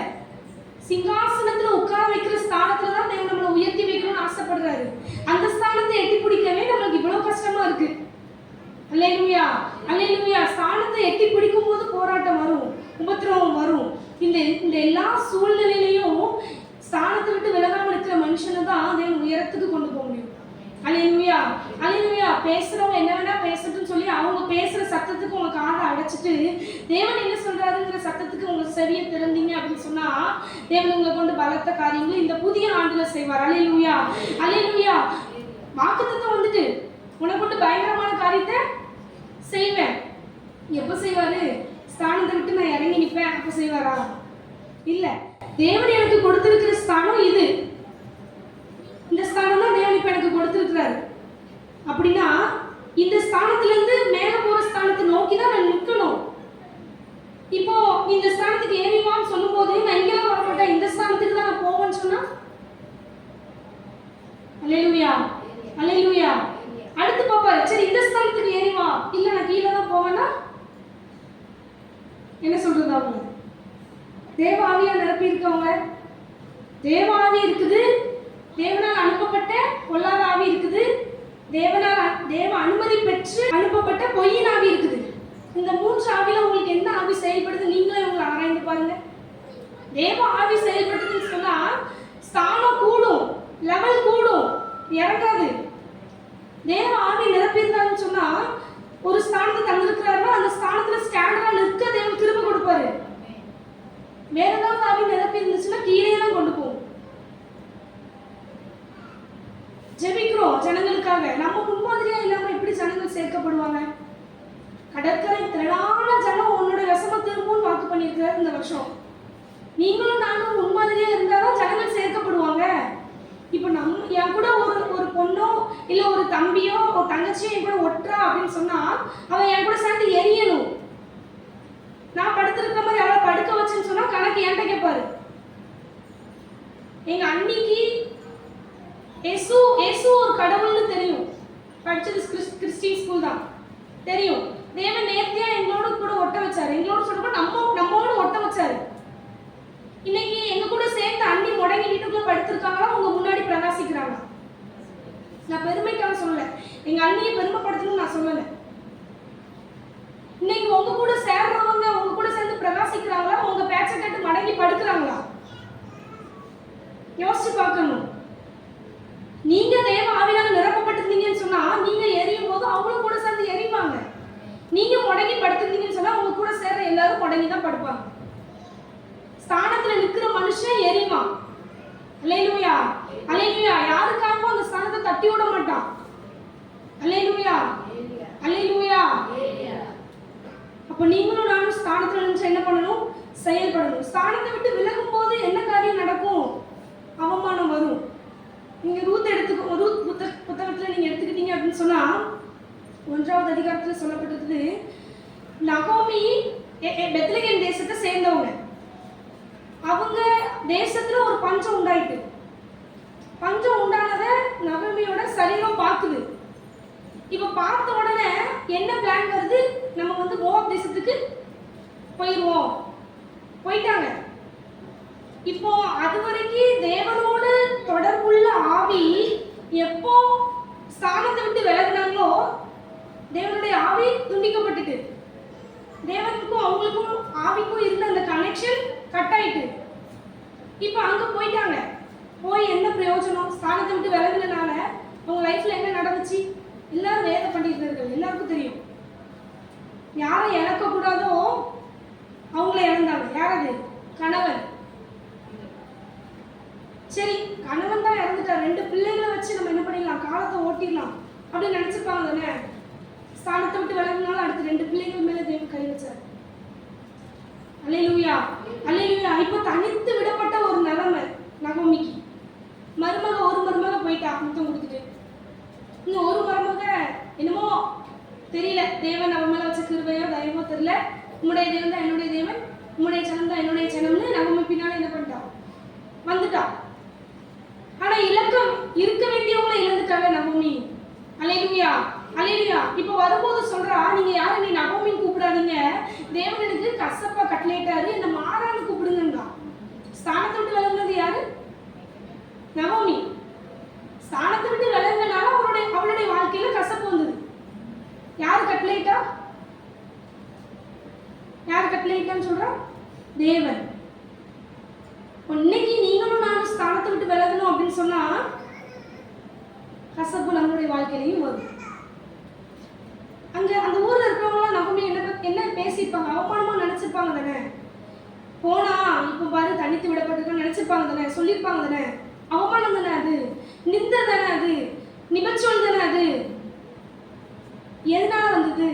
சிங்காசனத்துல உட்கார வைக்கிற ஸ்தானத்துல தான் தேவன் நம்மளை உயர்த்தி வைக்கணும்னு ஆசைப்படுறாரு. அந்த ஸ்தானத்தை எட்டி பிடிக்கவே நம்மளுக்கு இவ்வளவு கஷ்டமா இருக்கு. அல்லேலூயா, அல்லேலூயா. ஸ்தானத்தை எட்டி பிடிக்கும் போது போராட்டம் வரும், உபத்திரவம் வரும். இந்த எல்லா சூழ்நிலையிலையும் ஸ்தானத்தை விட்டு விலகாம இருக்கிற மனுஷனை தான் தேவன் உயரத்துக்கு கொண்டு போக முடியும். அல்லேலூயா, அல்லேலூயா. பேசுறவங்க என்ன வேணா பேசட்டும்னு சொல்லி அவங்க பேசுற சத்தத்துக்கு உங்க காதை அடைச்சிட்டு தேவன் என்ன சொல்றாருங்கிற சத்தத்துக்கு உங்க செவியை திறந்தீங்க அப்படின்னு சொன்னா தேவன் உங்களை கொண்டு பலத்த காரியங்களை இந்த புதிய ஆண்டுல செய்வார். அல்லேலூயா, அல்லேலூயா. வாக்குத்தத்தம் வந்துட்டு உன்னை கொண்டு பயங்கரமான காரியத்தை செய்வேன். எப்ப செய்வாரு? ஸ்தானத்தை விட்டு நான் இறங்கி நிற்பேன் அப்ப செய்வாரா? இல்ல. தேவன் எனக்கு கொடுத்திருக்கிற ஸ்தானம் இது. இந்த ஸ்தானம் தான் தேவன் இப்ப எனக்கு கொடுத்திருக்கிறாரு. அப்படின்னா இந்த ஸ்தானத்துல இருந்து மேல போற ஸ்தானத்தை நோக்கி தான் நான் நிற்கணும். இப்போ இந்த ஸ்தானத்துக்கு ஏறிவான்னு சொல்லும் போது நான் இங்கெல்லாம் வர மாட்டேன், இந்த ஸ்தானத்துக்கு தான் நான் போவேன்னு சொன்னா அல்லேலூயா, அல்லேலூயா. அடுத்து பாப்பாரு, சரி இந்த ஸ்தானத்துக்கு ஏறிவா, இல்ல நான் கீழே தான் போவேன்னா என்ன சொல்றது? அவங்க தேவ ஆவியா நிரப்பி இருக்கவங்க, தேவ ஆவி இருக்குது, தேவனால் அனுப்பப்பட்ட பொல்லாத ஆவி இருக்குது, தேவ அனுமதி பெற்று அனுப்பப்பட்ட பொய்யின் ஆவி இருக்குது. இந்த 3 ஆவில உங்களுக்கு எந்த ஆவி செயல்படுது நீங்களே உங்களை ஆராய்ந்து பாருங்க. தேவ ஆவி செயல்படுதுன்னு சொன்னா ஸ்தானம் கூடும், லெவல் கூடும், இறங்காது. தேவ ஆவி நிரப்பியிருந்தாருன்னு சொன்னா ஒரு ஸ்தானத்தை தந்திருக்கிறாருன்னா அந்த ஸ்தானத்துல ஸ்டாண்டர்டா நிற்க தேவன் திரும்ப கொடுப்பாரு. வேற ஏதாவது ஆவி நிரப்பி இருந்துச்சுன்னா கீழே தான் கொண்டு போகும். ஜெபிக்கிறோம் ஜனங்களுக்காக. நம்ம முன்மாதிரியா இல்லாம எப்படி ஜனங்கள் சேர்க்கப்படுவாங்க? கடற்கரை திரளான ஜனம் உன்னோட விஷம திரும்பவும் வாக்கு பண்ணியிருக்கிறார் இந்த வருஷம். நீங்களும் நானும் முன்மாதிரியா இருந்தாதான் ஜனங்கள் சேர்க்கப்படுவாங்க. இப்போ என் கூட ஒரு பொண்ணோ இல்ல ஒரு தம்பியோ ஒரு தங்கச்சியோ என் கூட ஒட்டுறா அப்படின்னு சொன்னா அவன் என் கூட சேர்ந்து எரியணும். நான் படுத்திருக்கிற மாதிரி அவளை படுக்க வச்சுன்னு சொன்னா கணக்கு என்கிட்ட கேட்பாரு. எங்க அன்னிக்கு ஏசு ஒரு கடவுள்னு தெரியும், படிச்சது கிறிஸ்டியன் ஸ்கூல் தான் தெரியும். தேவன் நேர்த்தியா எங்களோட கூட ஒட்ட வச்சாரு, எங்களோட சொல்றப்ப நம்மோட ஒட்ட வச்சாரு. இன்னைக்கு எங்க கூட சேர்ந்து அண்ணி முடங்கி வீட்டுக்குள்ள படுத்திருக்காங்களா, உங்க முன்னாடி பிரகாசிக்கிறாங்க. நான் பெருமைக்காக சொல்லல, எங்க அண்ணியை பெருமைப்படுத்தணும்னு நான் சொல்லல. இன்னைக்கு கூட சேர்றவங்க உங்க கூட சேர்ந்து பிரகாசிக்கிறாங்களா, உங்க பேச்சை கேட்டு மடங்கி படுக்கிறாங்களா? யோசிச்சு பார்க்கணும். நீங்க தேவ ஆவியால நிரப்பப்பட்டிருந்தீங்கன்னு சொன்னா நீங்க எரியும் போது அவங்களும் கூட சேர்ந்து எரிவாங்க. நீங்க முடங்கி படுத்திருந்தீங்கன்னு சொன்னா உங்க கூட சேர்ற எல்லாரும் முடங்கி தான் படுப்பாங்க. ஸ்தானத்துல நிக்கிற மனுஷன் எரிவான். அல்லேலூயா, அல்லேலூயா. யாருக்காகவும் அந்த ஸ்தானத்தை தட்டி விட மாட்டான். அல்லேலூயா, அல்லேலூயா. அப்ப நீங்களும் நானும் ஸ்தானத்துல நின்று என்ன பண்ணணும்? செயல்படணும். ஸ்தானத்தை விட்டு விலகும் போது என்ன காரியம் நடக்கும்? அவமானம் வரும். நீங்க ரூத் புத்தகத்துல நீங்க எடுத்துக்கிட்டீங்க அப்படின்னு சொன்னா 1வது அதிகாரத்துல சொல்லப்பட்டிருக்குது, நகோமி பெத்லகேம் தேசத்தை சேர்ந்தவங்க. அவங்க தேசத்துல ஒரு பஞ்சம் உண்டாயிட்டு. பஞ்சம் உண்டானத நகோமியோட சரீரம் பார்க்குது. இப்ப பார்த்த உடனே என்ன பிளான் வருது? நம்ம மோவாப் தேசத்துக்கு போயிடுவோம். போயிட்டாங்க. இப்போ அது வரைக்கும் தேவனோடு தொடர்புள்ள ஆவி எப்போ ஸ்தானத்தை விட்டு விலகினாங்களோ தேவனுடைய ஆவி துண்டிக்கப்பட்டுட்டு, தேவனுக்கும் அவங்களுக்கும் ஆவிக்கும் இருந்த அந்த கனெக்ஷன் கட் ஆயிட்டு. இப்போ அங்க போயிட்டாங்க. போய் என்ன பிரயோஜனம்? ஸ்தானத்தை விட்டு விலகினால அவங்க லைஃப்ல என்ன நடந்துச்சு? எல்லாரும் வேத பண்டிதர்கள் எல்லாருக்கும் தெரியும். யாரை இழக்க கூடாதோ அவங்கள இழந்தாங்க. யாரது? கணவன். சரி, கணவன் தான் இறந்துட்டார், 2 பிள்ளைகளை வச்சு நம்ம என்ன பண்ணிடலாம்? காலத்தை ஓட்டிடலாம் அப்படின்னு நினைச்சிருப்பாங்க தானே. ஸ்தானத்தை விட்டு விலகினாலும் அடுத்து 2 பிள்ளைகள் மேல தேவன் கை வச்சார். அல்லேலூயா, அல்லேலூயா. இப்போ தனித்து விடப்பட்ட ஒரு நிலைமை நகோமிக்கு. ஒரு மருமக போயிட்டா முத்தம் கொடுத்துட்டு. இன்னும் ஒரு மருமக என்னமோ தெரியல, தேவன் அவன் மேல வச்ச கிருபையோ தயவோ தெரியல, உம்முடைய தேவன் தான் என்னுடைய தேவன், உம்முடைய சனம் தான் என்னுடைய சனம்னு நகோமி பின்னால என்ன பண்ணிட்டா? வந்துட்டா. ஆனா இலக்கம் இருக்க வேண்டியவங்கள இழந்துட்டாங்க நகோமி. அல்லேலூயா, அல்லேலூயா. இப்போ வரும்போது சொல்றா, நீங்க யாரும் நீ நகோமின்னு கூப்பிடாதீங்க, தேவன் எனக்கு கசப்பா கட்டளையிட்டாரு, என்ன மாறான்னு கூப்பிடுங்கன்றா. ஸ்தானத்தை விட்டு விலகுனது யாரு? நகோமி. ஸ்தானத்தை விட்டு விலகுனால அவளுடைய வாழ்க்கையில கசப்பு வந்தது. யாரு கட்டளையிட்டா? யாரு கட்டளையிட்டான்னு சொல்றா? தேவன். இன்னைக்கு நீங்களும் நானும் ஸ்தானத்தை விட்டு விலகணும் அப்படின்னு சொன்னா கசப்பு நம்மளுடைய வாழ்க்கையிலையும் வரும். அங்க அந்த ஊர்ல இருக்கிறவங்க நகோமி என்ன பேசியிருப்பாங்க? அவமானமா நினைச்சிருப்பாங்க தானே. போனா இப்ப பாரு தனித்து விடப்பட்டிருக்க நினைச்சிருப்பாங்க தானே, சொல்லியிருப்பாங்க தானே. அவமானம் தானே அது, நிந்த தானே அது, நிபச்சொல் தானே அது. எதனால வந்தது?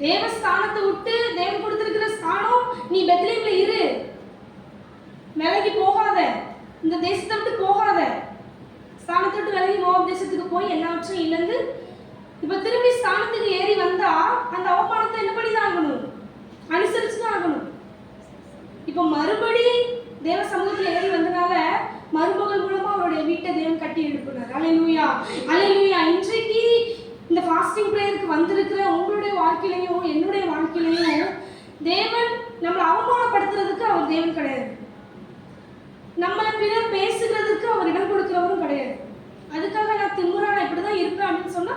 தேவஸ்தானத்தை விட்டு தேவன் கொடுத்திருக்கிற ஸ்தானம், நீ பெத்லகேம்ல இரு, விலகி போகாத, இந்த தேசத்தை விட்டு போகாத. ஸ்தானத்தை விட்டு விலகி மோவாப் தேசத்துக்கு போய் எல்லாவற்றையும் இழந்து இப்ப திரும்பி ஸ்தானத்துக்கு ஏறி வந்தா அந்த அவமானத்தை என்ன பண்ணி தான் ஆகணும்? அனுசரிச்சு தான் ஆகணும். இப்ப மறுபடி தேவ சமூகத்துல ஏறி வந்தனால மருமகள் மூலமா அவருடைய வீட்டை தேவன் கட்டி எழுப்பினார். அல்லேலூயா, அல்லேலூயா. இன்றைக்கு இந்த ஃபாஸ்டிங் பிரேயருக்கு வந்திருக்கிற உங்களுடைய வாழ்க்கையிலையும் என்னுடைய வாழ்க்கையிலையும் தேவன் நம்மளை அவமானப்படுத்துறதுக்கு அவர் தேவன் கிடையாது. நம்மளை பிறர் பேசுகிறதுக்கு அவர் இடம் கொடுக்கிறவரும் கிடையாது. அதுக்காக நான் திமுறா நான் இப்படிதான் இருப்பேன் அப்படின்னு சொன்னா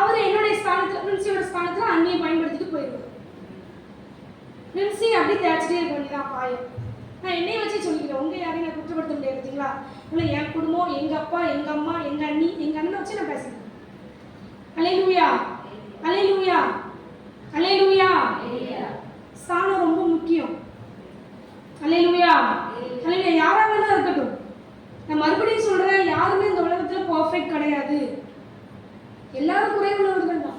அவர் என்னுடைய ஸ்தானத்துல, பிரின்சியோட ஸ்தானத்துல அந்நியை பயன்படுத்திட்டு போயிடுவார். பிரின்சி அப்படி தேய்ச்சிட்டே இருக்க வேண்டியதான் பாயம். நான் என்னைய வச்சு சொல்லிக்கிறேன், உங்க யாரையும் நான் குற்றப்படுத்த முடியாது. பார்த்தீங்களா? இல்லை, என் குடும்பம், எங்க அப்பா, எங்க அம்மா, எங்க அண்ணி, எங்க அண்ணனை வச்சு நான் பேசுறேன். அல்லேலூயா, அல்லேலூயா, அல்லேலூயா. ஸ்தானம் ரொம்ப முக்கியம். அல்லேலூயா, அல்லேலூயா. யாரா வேணா இருக்கட்டும், நான் மறுபடியும் சொல்றேன், யாருமே இந்த உலகத்துல பர்ஃபெக்ட் கிடையாது. எல்லாரும் குறை உள்ளவர்கள் தான்.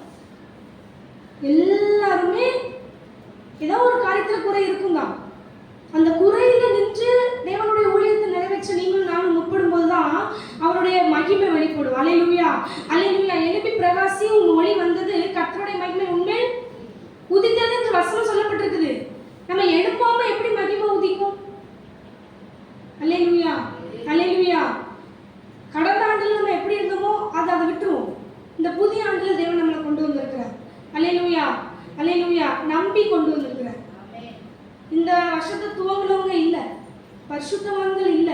எல்லாருமே ஏதோ ஒரு காரியத்துல குறை இருக்கும் தான். அந்த குறையில நின்று தேவனுடைய ஊழியத்தை நிறைவேற்ற நீங்களும் நானும் முற்படும் போதுதான் அவருடைய மகிமை வெளிப்படும். அல்லேலூயா, அல்லேலூயா. எழுப்பி பிரகாசி, உங்க ஒளி வந்தது, கர்த்தருடைய மகிமை உண்மையில் உதித்தது என்று வசனம் சொல்லப்பட்டிருக்குது. நம்ம எழுப்பாம எப்படி மகிமை உதிக்கும்? அல்லேலூயா, அல்லேலூயா. கடந்த ஆண்டுல நம்ம எப்படி இருந்தோமோ அதை விட்டுருவோம். இந்த புதிய ஆண்டுல தேவன் நம்மளை கொண்டு வந்திருக்கிறார். அல்லேலூயா, அல்லேலூயா. நம்பி கொண்டு வந்திருக்கிறார். இந்த வருஷத்தை துவங்கினவங்க இல்ல, பரிசுத்தவான்கள் இல்ல,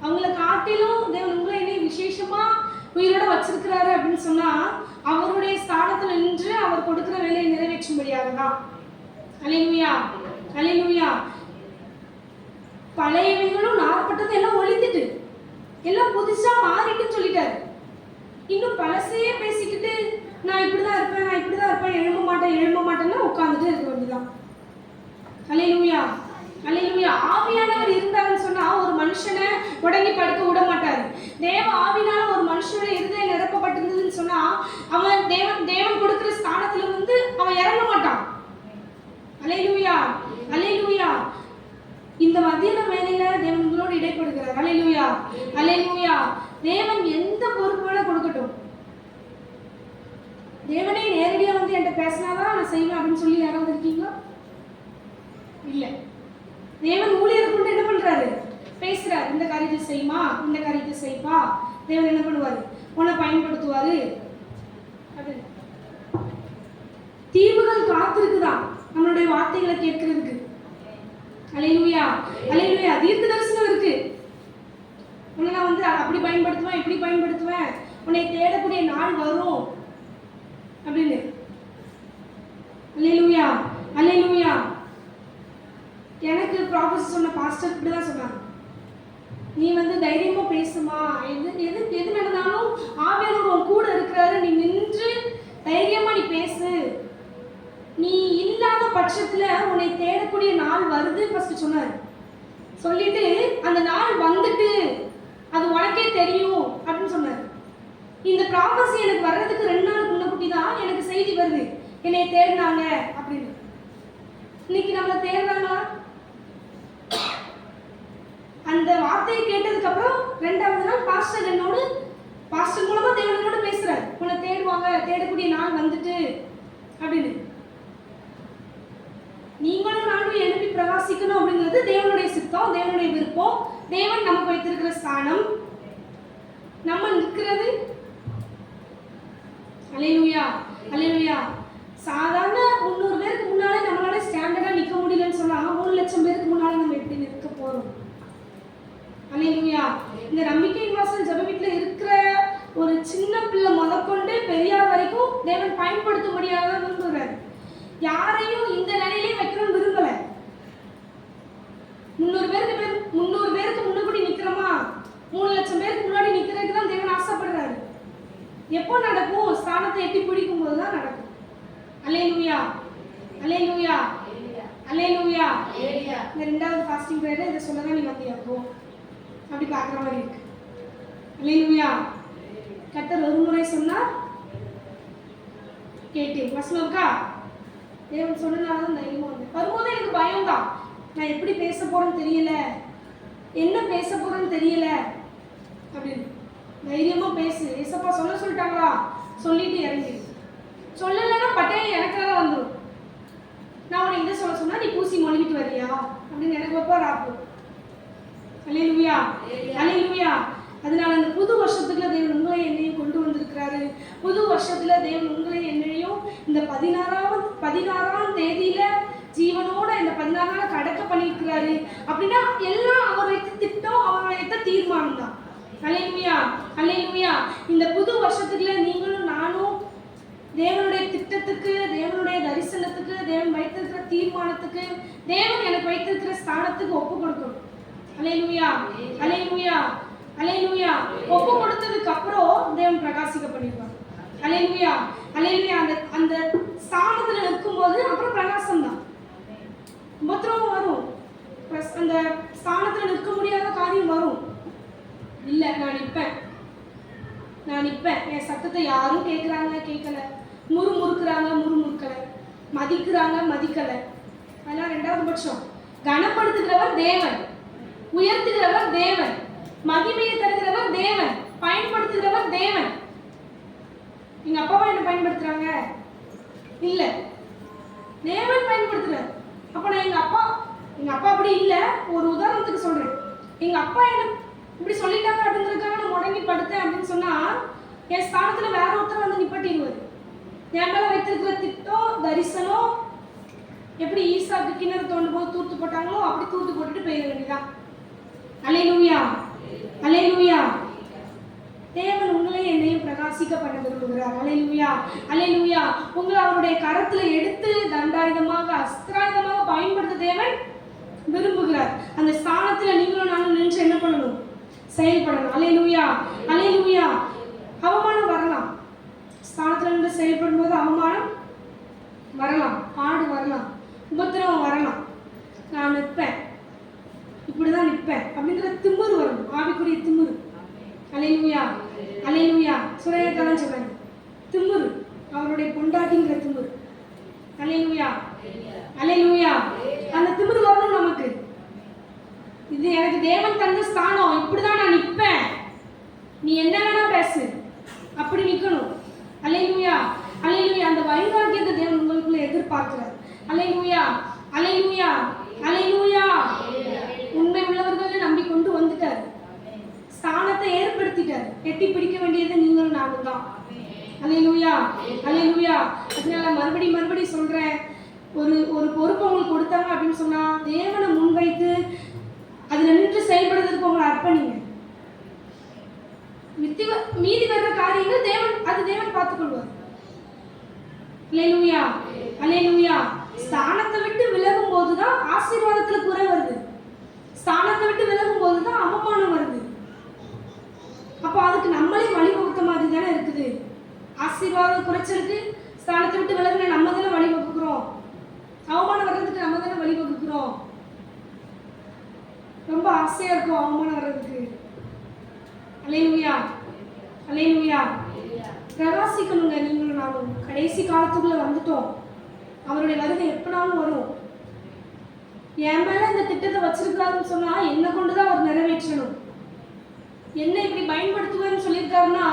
அவங்கள காட்டிலும் தேவன் உங்களை என்ன விசேஷமா உயிரோட வச்சிருக்கிறாரு அப்படின்னு சொன்னா அவருடைய ஸ்தானத்துல நின்று அவர் கொடுக்கிற வேலையை நிறைவேற்றும்படியாக தான். அல்லேலூயா, அல்லேலூயா. பழையவைகளும் நாற்பட்டது எல்லாம் ஒழிந்துட்டு எல்லாம் புதுசா மாறிட்டுன்னு சொல்லிட்டாரு. இன்னும் பழசையே பேசிக்கிட்டு நான் இப்படிதான் இருப்பேன், நான் இப்படிதான் இருப்பேன், எழும்ப மாட்டேன்னா உட்கார்ந்துட்டு இருக்க வேண்டியதான். அல்லேலூயா, அல்லேலூயா. ஆவியானவர் இருந்தாருன்னு சொன்னா ஒரு மனுஷனை உடங்கி படுக்க விட மாட்டாரு. தேவ ஆவினால ஒரு மனுஷனோட இருதயம் நிரப்பப்பட்டிருந்ததுன்னு சொன்னா அவன் தேவன் கொடுக்கிற ஸ்தானத்துல வந்து அவன் இறங்க மாட்டான். அல்லேலூயா, அல்லேலூயா. இந்த மத்தியான வேலையில தேவன் உங்களோடு இடைப்படுகிறார். அல்லேலூயா, அல்லேலூயா. தேவன் எந்த பொறுப்பு வேணா கொடுக்கட்டும். தேவனே நேரடியா வந்து என்கிட்ட பேசினாதான் நான் செய்வேன் அப்படின்னு சொல்லி யாராவது இருக்கீங்களா? இல்ல. தேவன் ஊழியரை கொண்டு என்ன பண்றாரு? பேசுறாரு. இந்த காரியத்தை செய்யுமா, இந்த காரியத்தை செய்ப்பா. தேவன் என்ன பண்ணுவாரு? உன்னை பயன்படுத்துவாரு. அது தீவுகள் காத்திருக்குதான் நம்மளுடைய வார்த்தைகளை கேட்கறதுக்கு. அல்லேலூயா, அல்லேலூயா. தீர்க்க தரிசனம் இருக்கு. உன்னை நான் வந்து அப்படி பயன்படுத்துவேன், இப்படி பயன்படுத்துவேன், உன்னை தேடக்கூடிய நாள் வரும் அப்படின்னு. அல்லேலூயா, அல்லேலூயா. எனக்கு ப்ராஃபஸர் சொன்ன பாஸ்டர் இப்படி தான் சொன்னாங்க, நீ வந்து தைரியமா பேசுமா, எது நடந்தாலும் ஆவியானவர் உன் கூட இருக்கிறாரு, நீ நின்று தைரியமா நீ பேசு, நீ இல்லாத பட்சத்துல உன்னை தேடக்கூடிய நாள் வருது ஃபர்ஸ்ட் சொன்னாரு. சொல்லிட்டு அந்த நாள் வந்துட்டு அது உனக்கே தெரியும் அப்படின்னு சொன்னாரு. இந்த ப்ராபஸி எனக்கு வர்றதுக்கு 2 நாளுக்கு முன்னக்கூட்டி தான் எனக்கு செய்தி வருது, என்னை தேடினாங்க அப்படின்னு. இன்னைக்கு நம்மளை தேடுறாங்களா? அந்த வார்த்தையை கேட்டதுக்கு அப்புறம் 2வது நாள் பாஸ்டர் மூலமா தேவனோட பேசுறாரு, உன்னை தேடுவாங்க, தேடக்கூடிய நாள் வந்துட்டு அப்படின்னு. நீங்களும் நானும் எழுப்பி பிரகாசிக்கணும் அப்படிங்கிறது தேவனுடைய சித்தம், தேவனுடைய விருப்பம். தேவன் நமக்கு வைத்திருக்கிற ஸ்தானம், நம்ம நிற்கிறது. அல்லேலூயா, அல்லேலூயா. சாதாரண 300 பேருக்கு முன்னாலே நம்மளால ஸ்டாண்டர்டா நிற்க முடியலன்னு சொன்னா 3 லட்சம் பேருக்கு முன்னாலே நம்ம எப்படி நிற்க போறோம்? அல்லேலூயா. இந்த நம்பிக்கையின் வாசல் ஜெப வீட்டுல இருக்கிற ஒரு சின்ன பிள்ளை முதற்கொண்டு பெரியார் வரைக்கும் தேவன் பயன்படுத்தும்படியாக தான் விரும்புகிறார். யாரையும் இந்த நிலையிலே வைக்கணும்னு விரும்பல. 300 பேருக்கு முன்னாடி நிக்கிறோமா, 3 லட்சம் பேருக்கு முன்னாடி நிக்கிறதுக்கு தான் தேவன் ஆசைப்படுறாரு. எப்போ நடக்கும்? ஸ்தானத்தை எட்டி பிடிக்கும் போது தான் நடக்கும். அல்லேலூயா, அல்லேலூயா, அல்லேலூயா. இந்த 2வது ஃபாஸ்டிங் பிரேயர் இதை சொல்லதான் நீ வந்தியாப்போ அப்படி பார்க்குற மாதிரி இருக்கு. அல்லேலூயா. கர்த்தர் ஒரு முறை சொன்னா கேட்டேன். வசனம் இருக்கா? தேவன் சொன்னனாலதான் தைரியமா வந்தேன். வரும்போது எனக்கு பயம் தான், நான் எப்படி பேச போறேன்னு தெரியல, என்ன பேச போறேன்னு தெரியல அப்படின்னு. தைரியமா பேசு, ஏசப்பா சொல்லிட்டாங்களா, சொல்லிட்டு இறங்கி. சொல்லலைன்னா பட்டையை எனக்காக வந்துடும். நான் உன்னை இதை சொன்னா நீ பூசி மொழிகிட்டு வரியா அப்படின்னு எனக்கு வைப்பா ராப்பு. அல்லேலூயா, அல்லேலூயா. அதனால அந்த புது வருஷத்துக்குள்ள தேவன் உங்களை என்னையும் கொண்டு வந்திருக்கிறாரு. புது வருஷத்துல தேவன் உங்களை என்னையும் இந்த 16ஆம் தேதியில ஜீவனோட இந்த 16 நாள் கடக்க பண்ணியிருக்கிறாரு. அப்படின்னா எல்லாம் அவர் வைத்த திட்டம், அவர் வைத்த தீர்மானம் தான். அல்லேலூயா, அல்லேலூயா. இந்த புது வருஷத்துக்குள்ள நீங்களும் நானும் தேவனுடைய திட்டத்துக்கு, தேவனுடைய தரிசனத்துக்கு, தேவன் வைத்திருக்கிற தீர்மானத்துக்கு, தேவன் எனக்கு வைத்திருக்கிற ஸ்தானத்துக்கு ஒப்பு கொடுக்கணும். அல்லேலூயா, அல்லேலூயா, அல்லேலூயா. ஒப்பு கொடுத்ததுக்கு அப்புறம் தேவன் பிரகாசிக்க பண்ணிடுவார். அல்லேலூயா, அல்லேலூயா. அந்த ஸ்தானத்துல இருக்கும்போது அப்புறம் பிரகாசம் தான். உபத்திரவம் வரும், அந்த ஸ்தானத்துல நிற்க முடியாத காரியம் வரும். இல்ல, நான் நிற்பேன். என் சத்தத்தை யாரும் கேட்கல, முறுமுறுக்கல, மதிக்கல. அதெல்லாம் 2வது பட்சம். கனப்படுத்துகிறவர் தேவன், உயர்த்துகிறவர் தேவன், மகிமையை தருகிறவர் தேவன், பயன்படுத்துகிறவர் தேவன். எங்க அப்பாவா என்ன பயன்படுத்துறாங்க? இல்ல, தேவன் பயன்படுத்துறார். அப்ப நான் எங்க அப்பா அப்படி இல்ல. ஒரு உதாரணத்துக்கு சொல்றேன். எங்க அப்பா என்ன இப்படி சொல்லிட்டாங்க அப்படிங்கிறதுக்காக நான் முடங்கி படுத்தேன் அப்படின்னு சொன்னா என் ஸ்தானத்துல வேற ஒருத்தர் வந்து நிப்பட்டிடுவாரு. என் மேல வைத்திருக்கிற திட்டம், தரிசனம் எப்படி ஈசாக்கு கிணறு தோண்டும் போது தூத்து போட்டாங்களோ அப்படி தூத்து போட்டுட்டு போயிட வேண்டியதான். அல்லேலூயா, அல்லேலூயா. தேவன் உங்களையும் என்னையும் பிரகாசி வசிக்க பண்ண விரும்புகிறார். அல்லேலூயா, அல்லேலூயா. உங்களை அவருடைய கரத்துல எடுத்து தண்டாயுதமாக அஸ்திராயுதமாக பயன்படுத்த தேவன் விரும்புகிறார். அந்த ஸ்தானத்துல நீங்களும் நானும் நின்று என்ன பண்ணணும்? செயல்படணும். அல்லேலூயா, அல்லேலூயா. அவமானம் வரலாம், ஸ்தானத்துல நின்று செயல்படும் போது அவமானம் வரலாம், பாடு வரலாம், உபத்திரவம் வரலாம். நான் நிற்பேன், இப்படிதான் நிற்பேன் அப்படிங்கிற திமிரு வரும், ஆவிக்குரிய திமிரு. அல்லேலூயா, அல்லேலூயா. சுரையத்தான் சொல்றாங்க, திமிரு, அவருடைய பொண்டாட்டிங்கிற திமிரு. அல்லேலூயா, அல்லேலூயா. அந்த திமிரு வரணும் நமக்கு. இது எனக்கு தேவன் தந்த ஸ்தானம், இப்படிதான் நான் நிற்பேன், நீ என்ன வேணா பேசு, அப்படி நிக்கணும். அல்லேலூயா, அல்லேலூயா. அந்த வைராக்கியத்தை தேவன் உங்களுக்குள்ள எதிர்பார்க்கிறார். அல்லேலூயா, அல்லேலூயா, அல்லேலூயா. உண்மை உள்ளவர்கள் நம்பி கொண்டு வந்துட்டார், ஸ்தானத்தை ஏற்படுத்திட்டார். எட்டி பிடிக்க வேண்டியது நீங்களும் நானும் தான். அல்லேலூயா, அல்லேலூயா. அதனால மறுபடி சொல்றேன், ஒரு பொறுப்பு உங்களுக்கு கொடுத்தாங்க அப்படின்னு சொன்னா தேவனை முன்வைத்து அதுல நின்று செயல்படுறதுக்கு உங்களை அர்ப்பணிங்க. மீதி வர்ற காரியங்கள் தேவன் பார்த்துக் கொள்வார். அல்லேலூயா, அல்லேலூயா. ஸ்தானத்தை விட்டு விலகும் போதுதான் ஆசீர்வாதத்துல குறை வருது, ஸ்தானத்தை விட்டு விலகும் போதுதான் அவமானம் வருது. அப்போ அதுக்கு நம்மளே வழிவகுத்த மாதிரி தானே இருக்குது. ஆசீர்வாதம் குறைச்சலுக்கு ஸ்தானத்தை விட்டு விலகுன நம்ம தானே வழிவகுக்கிறோம், அவமானம் வர்றதுக்கு நம்ம தானே வழிவகுக்கிறோம். ரொம்ப ஆசையா இருக்கும் அவமானம் வர்றதுக்கு. அல்லேலூயா, அல்லேலூயா. பிரகாசிக்கணுங்க நீங்களும் நானும். கடைசி காலத்துக்குள்ள வந்துட்டோம், அவருடைய வருகை எப்பனாலும் வரும். என் மேல இந்த திட்டத்தை வச்சிருக்காருன்னு சொன்னா என்னை கொண்டுதான் அவர் நிறைவேற்றணும். என்ன இப்படி பயன்படுத்துவேன்னு சொல்லியிருக்காருன்னா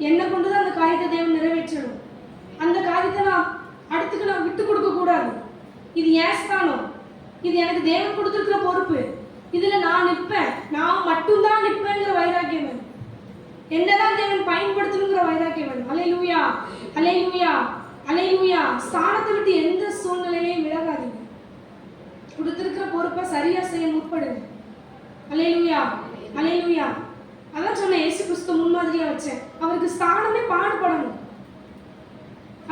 என்னை கொண்டுதான் அந்த காரியத்தை தேவன் நிறைவேற்றணும். அந்த காரியத்தை நான் விட்டு கொடுக்க கூடாது. இது ஏன் ஸ்தானம், இது எனக்கு தேவன் கொடுத்துருக்கிற பொறுப்பு, இதுல நான் நிற்பேன், நான் மட்டும்தான் நிற்பேங்கிற வைராக்கியம் வேணும். என்னதான் தேவன் பயன்படுத்தணுங்கிற வைராக்கியம் வேணும். அல்லேலூயா, அல்லேலூயா, அல்லேலூயா. ஸ்தானத்தை விட்டு எந்த சூழ்நிலையிலையும் விலகாதீங்க. கொடுத்திருக்கிற பொறுப்பை சரியா செய்ய முற்படுங்க. அல்லேலூயா, அல்லேலூயா. அதான் சொன்னேன், இயேசு கிறிஸ்து முன்மாதிரியா வச்சேன். அவருக்கு ஸ்தானமே பாடுபடணும்,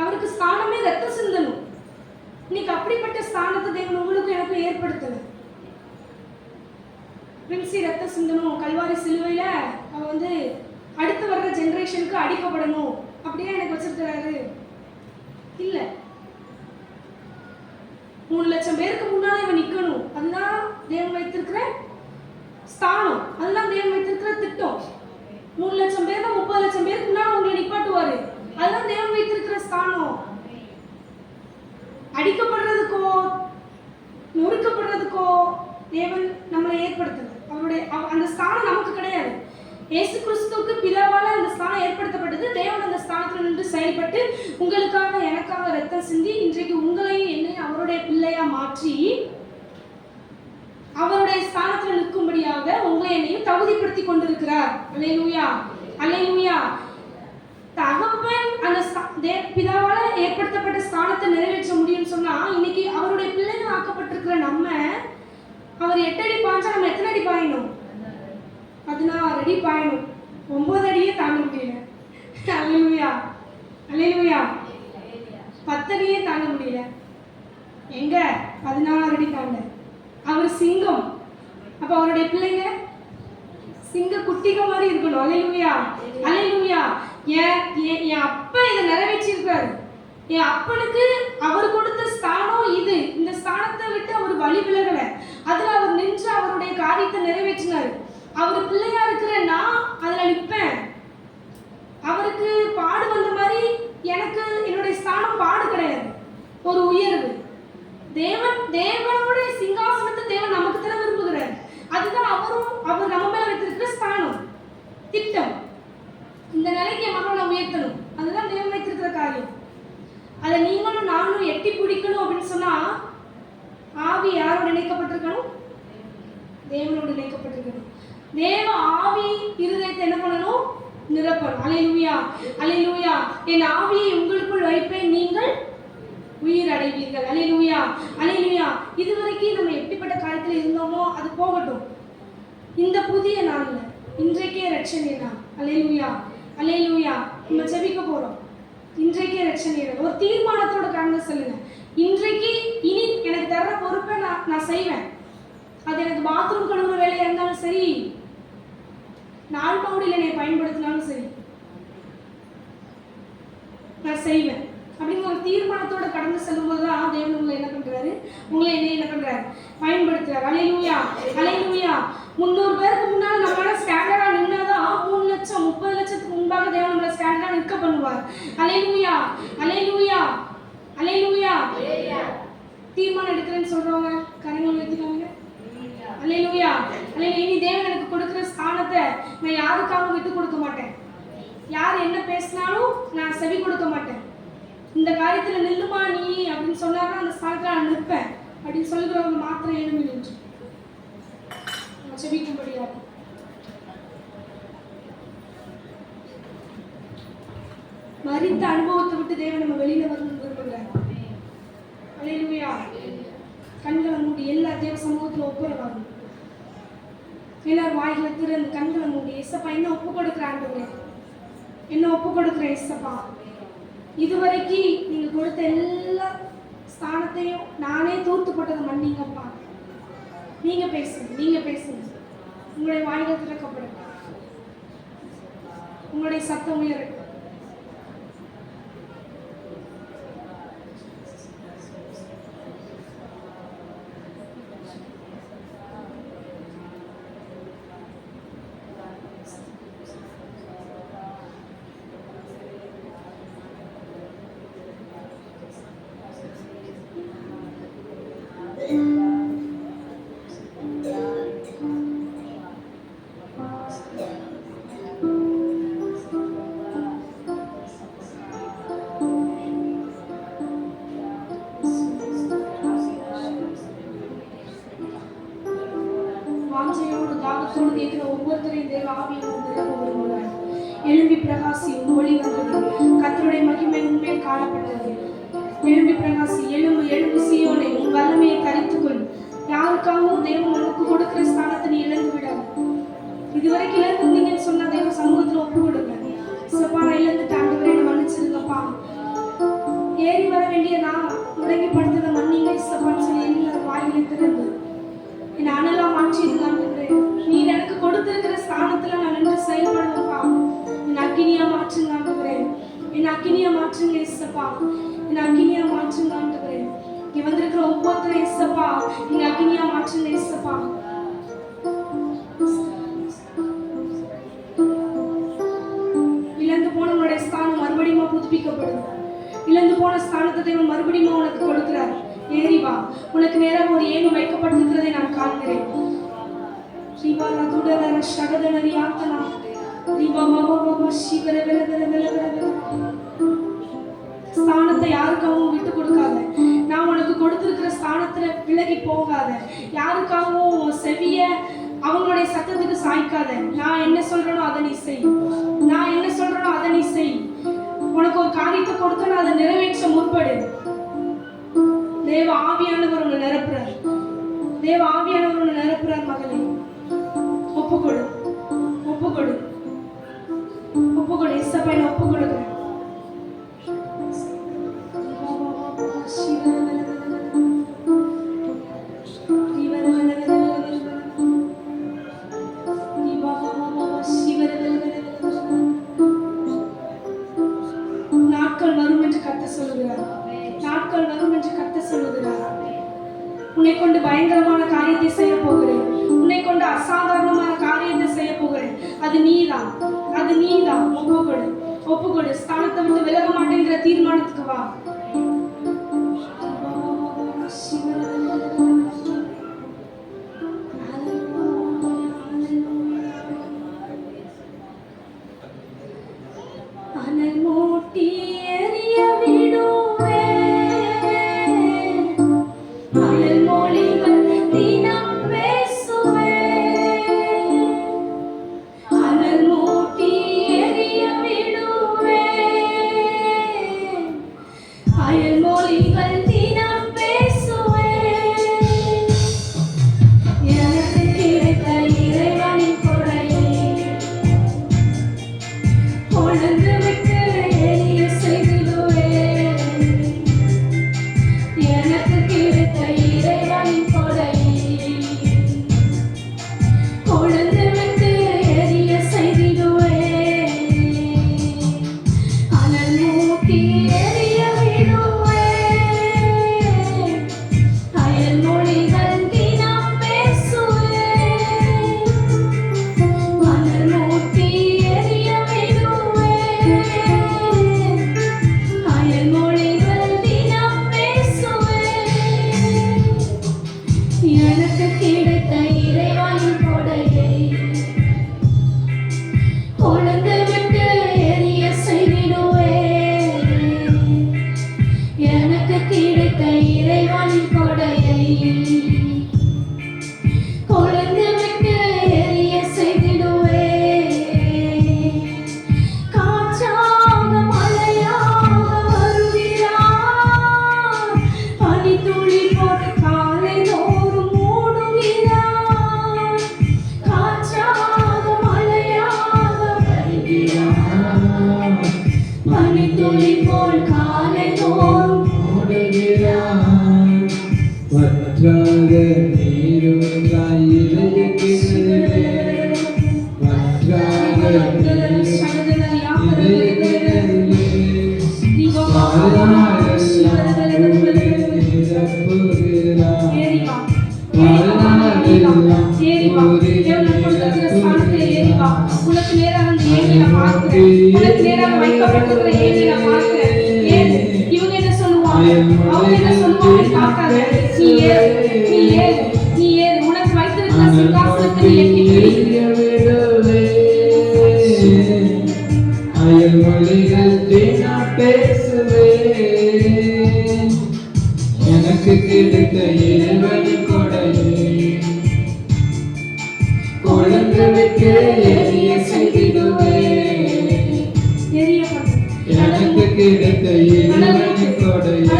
அவருக்கு ஸ்தானமே ரத்தம் சிந்தணும். இன்னைக்கு அப்படிப்பட்ட ஸ்தானத்தை தேவன் உங்களுக்கு எனக்கு ஏற்படுத்தல. பிரின்சி ரத்த சிந்தனும், கல்வாரி சிலுவையில அவ அடுத்து வர்ற ஜெனரேஷனுக்கு அடிக்கப்படணும் அப்படியே எனக்கு வச்சிருக்கிறாரு இல்ல. 3 லட்சம் பேருக்கு முன்னால இவன் நிக்கணும், அதுதான் தேவன் வைத்திருக்கிற ஸ்தானம், அதுதான் தேவன் வைத்திருக்கிற திட்டம். 3 லட்சம் பேர் 30 லட்சம் பேருக்கு முன்னால உங்களை நிப்பாட்டுவாரு, அதுதான் தேவன் வைத்திருக்கிற ஸ்தானம். அடிக்கப்படுறதுக்கோ நொறுக்கப்படுறதுக்கோ தேவன் நம்மளை ஏற்படுத்தல. அவருடைய அந்த ஸ்தானம் நமக்கு கிடையாது. இயேசு கிறிஸ்துவுக்கு பிதாவால அந்த ஸ்தானம் ஏற்படுத்தப்பட்டது. தேவன் அந்த ஸ்தானத்தில் நின்று செயல்பட்டு உங்களுக்காக எனக்காக ரத்தம் சிந்தி இன்றைக்கு உங்களையும் என்னையும் அவருடைய பிள்ளையா மாற்றி அவருடைய ஸ்தானத்தில் நிற்கும்படியாக உங்களை என்னையும் தகுதிப்படுத்தி கொண்டிருக்கிறார். அல்லேலூயா, அல்லேலூயா. தகப்பன் அந்த பிதாவால ஏற்படுத்தப்பட்ட ஸ்தானத்தை நிறைவேற்ற முடியும்னு சொன்னா இன்னைக்கு அவருடைய பிள்ளைகள் ஆக்கப்பட்டிருக்கிற நம்ம, அவர் 8 அடி பாய்ச்சா நம்ம எத்தனை அடி பாயணும்? 16 அடி பாயணும். 9 அடியே தாண்ட முடியல. அல்லேலூயா, அல்லேலூயா. 10 அடியே தாண்ட முடியல. எங்க 16 அடி தாண்ட. அவர் சிங்கம், அப்ப அவருடைய பிள்ளைங்க சிங்க குட்டிக மாதிரி இருக்கணும். அல்லேலூயா, அல்லேலூயா. என் அப்பா இதை நிறைவேற்றிருக்காரு. என் அப்பனுக்கு அவர் கொடுத்த ஸ்தானம் இது. இந்த ஸ்தானத்தை விட்டு அவர் வழி விலகல, அதுல அவர் நின்று அவருடைய காரியத்தை நிறைவேற்றினார். அவர் பிள்ளையா இருக்கிற நான் அதுல நிற்பேன். அவருக்கு பாடு வந்த மாதிரி எனக்கு என்னுடைய ஸ்தானம் பாடு கிடையாது, ஒரு உயர்வு. தேவனுடைய சிங்காசனத்தை தேவன் நமக்கு தர விரும்புகிறார். அதுதான் அவர் நம்ம மேல வைத்திருக்கிற ஸ்தானம், திட்டம். இந்த நிலைக்கு என் மக்களை உயர்த்தணும், அதுதான் தேவன் வைத்திருக்கிற காரியம். அதை நீங்களும் நானும் எட்டி பிடிக்கணும் அப்படின்னு சொன்னா ஆவி யாரோட இணைக்கப்பட்டிருக்கணும்? தேவனோடு இணைக்கப்பட்டிருக்கணும். தேவ ஆவி இருதயத்தை என்ன பண்ணணும்? நிரப்பணும். அல்லேலூயா, அல்லேலூயா. என் ஆவியை உங்களுக்குள் வைப்பேன், நீங்கள் உயிர் அடைவீர்கள். அல்லேலூயா, அல்லேலூயா. இதுவரைக்கும் நம்ம எப்படிப்பட்ட காரியத்தில் இருந்தோமோ அது போகட்டும். இந்த புதிய நாள்ல இன்றைக்கே ரட்சணை நாள். அல்லேலூயா, அல்லேலூயா. நம்ம ஜெபிக்க போறோம். இன்றைக்கே ரட்சணை ஒரு தீர்மானத்தோட கடந்து செல்லுங்க. இன்றைக்கு இனி எனக்கு தர்ற பொறுப்பை நான் செய்வேன். அது எனக்கு பாத்ரூம் கழுவுற வேலையா இருந்தாலும் சரி, நாள் பகுதியில் என்னை பயன்படுத்தினாலும் சரி, நான் செய்வேன் அப்படிங்கிற ஒரு தீர்மானத்தோட கடந்து செல்லும்போது தான் தேவன் உங்களை என்ன பண்றாரு, உங்களை என்ன பண்றாரு, பயன்படுத்துறாரு. அல்லேலூயா, அல்லேலூயா. 300 பேருக்கு முன்னாடி நம்மளால ஸ்டாண்டர்டா நின்னாதான் 3 லட்சம் 30 லட்சத்துக்கு முன்பாக தேவன் நம்மளை ஸ்டாண்டர்டா நிற்க பண்ணுவார். அல்லேலூயா, அல்லேலூயா, அல்லேலூயா. தீர்மானம் எடுக்கிறேன்னு சொல்றவங்க கரங்களை உயர்த்திக்கோங்க. அல்லேலூயா, அல்லேலூயா. இனி தேவன் எனக்கு கொடுக்கிற ஸ்தானத்தை நான் யாருக்காகவும் விட்டு கொடுக்க மாட்டேன். யார் என்ன பேசினாலும் நான் செவி கொடுக்க மாட்டேன். இந்த காரியத்துல நில்லுமா நீ அப்படின்னு சொன்னாலும் அந்த ஸ்தானத்துல நான் நிற்பேன் அப்படின்னு சொல்லுகிறவங்க மாத்திரம் எழுமி நின்று செபிக்கும்படியாக. மரித்த அனுபவத்தை விட்டு தேவன் நம்ம வெளியில வரணும்னு விரும்புகிறார். அல்லேலூயா. கண்களை மூடி எல்லா தேவ சமூகத்துல ஒப்புற வரணும். எல்லாரும் வாய்களை திறந்து கண்களை மூடி, ஏசப்பா என்ன ஒப்பு கொடுக்குறாங்க, என்ன ஒப்பு கொடுக்குற ஏசப்பா, இதுவரைக்கு நீங்க கொடுத்த எல்லா ஸ்தானத்தையும் நானே தூர்த்து போட்டதை மன்னிங்கப்பா. நீங்க பேசுங்க, நீங்க பேசுங்க. உங்களுடைய வாய்கள் திறக்கப்படும், உங்களுடைய சத்தம் உயரும். ஒவ்வொருத்தரையும் தேவ ஆவியானவர் நிரப்ப விரும்புகிறார். எழும்பி பிரகாசியும், ஒளி வந்தது, கர்த்தருடைய மகிமை உண்மையில் காணப்பட்டது. எழும்பி பிரகாசி, எழும்பு எழும்பு சீயோனே, உன் வல்லமையை தரித்துக்கொள். யாருக்காகவும் தேவன் உனக்கு கொடுக்கிற ஸ்தானத்தை நீ இழந்து விடாது. இதுவரைக்கும் இழந்திருந்தீங்கன்னு சொன்னா தேவ சமூகத்துல ஒப்பு கொடுங்க. சப்பா நான் இழந்துட்டு ஆண்டவரே என்னை மன்னிச்சிருங்கப்பா, ஏறி வர வேண்டிய நான் முடங்கி படுத்ததை மன்னிங்க சப்பான்னு சொல்லி எல்லாரும் வாயிலை திறந்து என்னை அனலாம் மாற்றிருங்க ஆண்டவரே. நீ எனக்கு கொடுத்திருக்கிற ஸ்தானத்துல நான் நின்று செயல்படுவேன்ப்பா. என் அக்கினியா மாற்றுங்க ஆண்டவரே, என் அக்கினியா மாற்றுங்க இயேசப்பா, என் அக்கினியா மாற்றுங்க ஆண்டவரே. இங்க வந்திருக்கிற ஒவ்வொருத்தரும் இயேசப்பா என் அக்கினியா மாற்றுங்க இயேசப்பா. இழந்து போன உன்னுடைய ஸ்தானம் மறுபடியும் புதுப்பிக்கப்படும். இழந்து போன ஸ்தானத்தை தேவன் மறுபடியும் உனக்கு கொடுக்கிறார். ஏறி வா, உனக்கு நேரம் ஒரு ஏணி வைக்கப்பட்டிருக்கிறதை நான் காண்கிறேன். ஸ்தானத்தை யாருக்காகவும் விட்டு கொடுக்காத. நான் உனக்கு கொடுத்திருக்கிற ஸ்தானத்துல விலகி போகாத. யாருக்காகவும் செவிய அவங்களுடைய சத்தத்துக்கு சாய்க்காத. நான் என்ன சொல்றேனோ அதை நீ செய், நான் என்ன சொல்றேனோ அதை நீ செய். உனக்கு ஒரு காரியத்தை கொடுத்து நான் அதை நிறைவேற்ற முற்படு. தேவ ஆவியானவர் உன்னை நிரப்புறார், தேவ ஆவியானவர் உன்னை நிரப்புறார். மகளே ஒப்புக்கொடு, ஒப்புக்கொடு, ஒப்புக்கொடு. இயேசுவை ஒப்பு கொடுக்கிறேன். நாட்கள் வரும் என்று கர்த்தர் சொல்லுகிறார், நாட்கள் வரும் என்று கர்த்தர் சொல்லுகிறார். உன்னை கொண்டு பயங்கரமான காரியத்தை செய்ய போகிறேன், உன்னை கொண்டு அசாதாரணமான காரியத்தை செய்ய போகிறேன். அது நீதான், அது நீதான். ஒப்புக்கொடு, ஒப்புக்கொடு. ஸ்தானத்தை விட்டு விலக மாட்டேங்கிற தீர்மானத்துக்கு வா. போல் காலை தோறும் ஓடுகிறார். வற்றாத நீருங்காய் இளைய கிணறு, வற்றாத இளைய கிணறிலே வாழ்நாளெல்லாம் நிரப்புகிறார். உனக்கு நேராக அந்த ஏணியை பார்க்கிறேன். உனக்கு நேராக வைக்கப்பட்டிருக்கிற ஏணியை பார்க்கிறேன். ஏறு. இவங்க என்ன சொல்லுவாங்க? அவங்க என்ன சொல்லுவாங்க? பார்க்காத. நீ ஏறு, நீ ஏறு, நீ ஏறு. உனக்கு வைத்திருக்கிற சிங்காசனத்தை நீ எட்டி பிடி. அயல்மொழிகள் நான் பேசுவேன். எனக்கு கிடைத்த இறைவனின் கொடையை கொழுந்து வைக்க எரிய செய்திடுவேன். எனக்கு கிடைத்த இறைவனின் கொடையை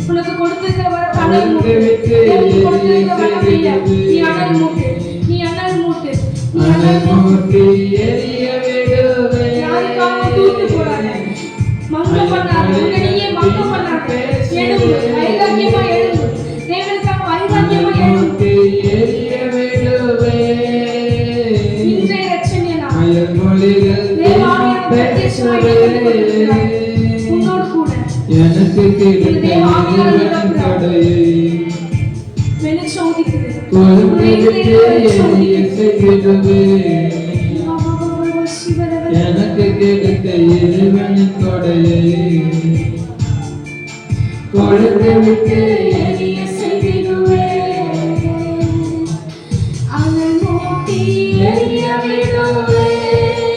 உனக்கு கொடுத்திருக்கிற வரம் அனல் கொழுந்து மூட்டு. வைக்க உனக்கு கொடுத்திருக்கிற எரிய வரம் இல்லை. நீ அனல் மூட்டு, நீ அனல் மூட்டு, நீ அனல் மூட்டு. மூட்டி எரிய விடுவேன். யாருக்காக தூக்கி போடாத. மங்க பண்ணாத. உன்னையே மங்க பண்ணாத. எழும்பு, வைராக்கியமா எழும்பு. தேவனுக்காக வைராக்கியமா எழும்பு. மூட்டி எரிய விடுவேன். இன்றைய ரட்சணிய நாள். அயல்மொழிகள் தேவாலயம் பிரத்யட்சமாய் எழுந்திருக்கிறார். உன்னோடு கூட எனக்கு கிடைத்த இறைவனின் கொடையை வெளிச்சம் உதிக்குது. கொழுந்து வைக்க எரிய செய்திடுவேன். எனக்கு கிடைத்த இறைவனின் கொடையை கொழுந்து வைக்க எரிய செய்திடுவேன். அனல் மூட்டி எரிய விடுவேன்.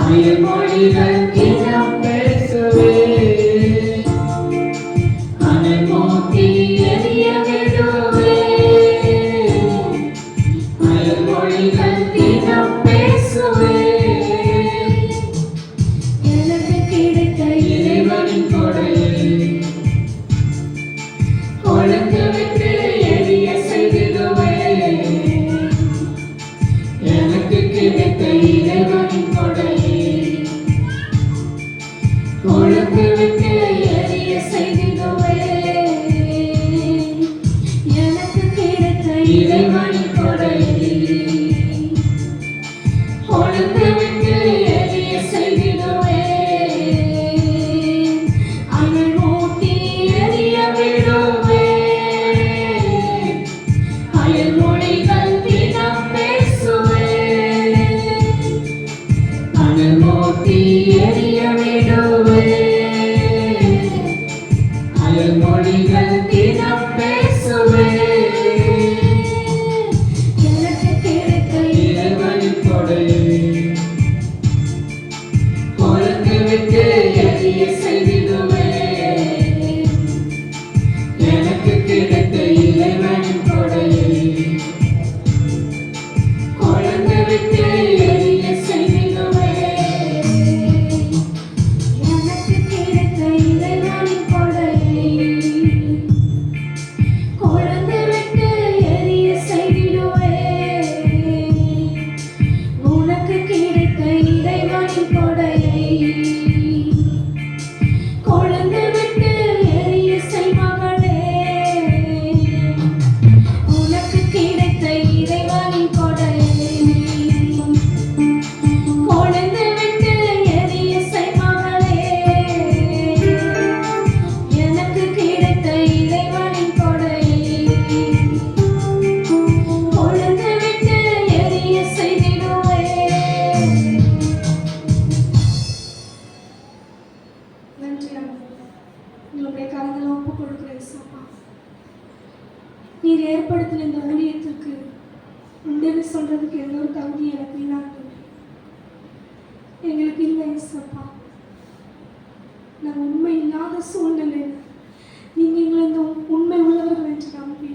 அயல்மொழிகள் தினம் பேசுவேன். அனல் மூட்டி எரிய விடுவேன். அயல்மொழிகள் தினம் பேசுவேன். எனக்கு கிடைத்த இறைவனின் கொடையை கொழுந்து வைக்க எரிய செய்திடுவேன். எனக்கு கிடைத்த இறைவனின் கொடையை கொழுந்து வைக்க எரிய செய்திடுவேன். எனக்கு கிடைத்த இறைவனின் கொடையை கொழுந்து வைக்க எரிய செய்திடுவேன். அனல் மூட்டி எரிய விடுவேன். அயல்மொழிகள் தினம் பேசுவேன். அனல் மூட்டி எரிய விடுவேன். அயல்மொழிகள் தினம் பேசுவேன். எனக்கு கிடைத்த இறைவனின் கொடையை கொழுந்து வைக்க எரிய செய்திடுவேன். எனக்கு கிடைத்த இறைவனின் கொடையை கொழுந்து வைக்க எரிய செய்திடுவேன். எனக்கு கிடைத்த இறைவனின் கொடையை கொழுந்து வைக்க எரிய செய்திடுவேன். உனக்கு கிடைத்த இறைவனின் கொடையை கொழுந்து வைக்க எரிய செய் மகளே. உனக்கு கிடைத்த இறைவனின் கொடையை கொழுந்து வைக்க எரிய செய் மகளே. எனக்கு கிடைத்த இறைவனின் கொடையை கொழுந்து வைக்க எரிய செய்திடுவேன். நன்றி ஆண்டவரே. உங்களுடைய கரங்களை ஒப்புக் கொடுக்கிறேன் இயேசுப்பா. நீர் ஏற்படுத்தின இந்த ஊழியத்திற்கு உண்டுன்னு சொல்றதுக்கு எந்த ஒரு தகுதி எனக்கு இல்லை ஆண்டவரே. எங்களுக்கு இல்லை இயேசுப்பா. நாங்கள் உண்மை இல்லாத சூழ்நிலையில் நீங்கள் எங்களை இந்த உண்மை உள்ளவர்கள் என்று நம்பி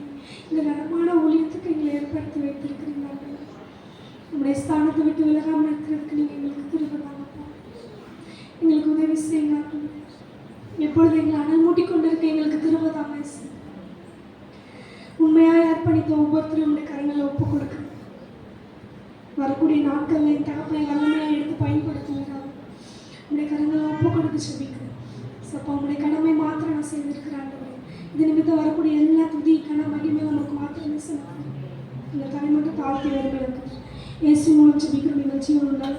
இந்த கனமான ஊழியத்துக்கு எங்களை ஏற்படுத்தி வைத்திருக்கிறீங்க ஆண்டவரே. உங்களுடைய ஸ்தானத்தை விட்டு விலகாமல் இருக்கிறதுக்கு நீங்கள் எங்களுக்கு கிருபை தாங்கப்பா. எங்களுக்கு உதவி செய்யுங்க ஆண்டவரே. எப்பொழுது எங்களை அனல் மூட்டிக் கொண்டிருக்க எங்களுக்கு கிருபை தாங்க இயேசு. உண்மையாய் அர்ப்பணித்த ஒவ்வொருத்தரும் உடைய கரங்களை ஒப்புக் கொடுக்குறேன். வரக்கூடிய நாட்களில் என் தகப்பனை வல்லமையாக எடுத்து பயன்படுத்துகிறார். உடைய கரங்களை ஒப்பு கொடுத்து ஜெபிக்கிறேன். சப்பா உடைய கடமை மாத்திரம் நான் செய்திருக்கிறேன் ஆண்டவரே. இது நிமித்தம் வரக்கூடிய எல்லா துதி கன மகிமை நமக்கு மாத்திரமே சொன்னாங்க. இந்த தலை மட்டும் தாழ்த்தி வருமே இயேசு மூலம் ஜெபிக்கிறோம் எங்கள் ஜீவன் உண்டாக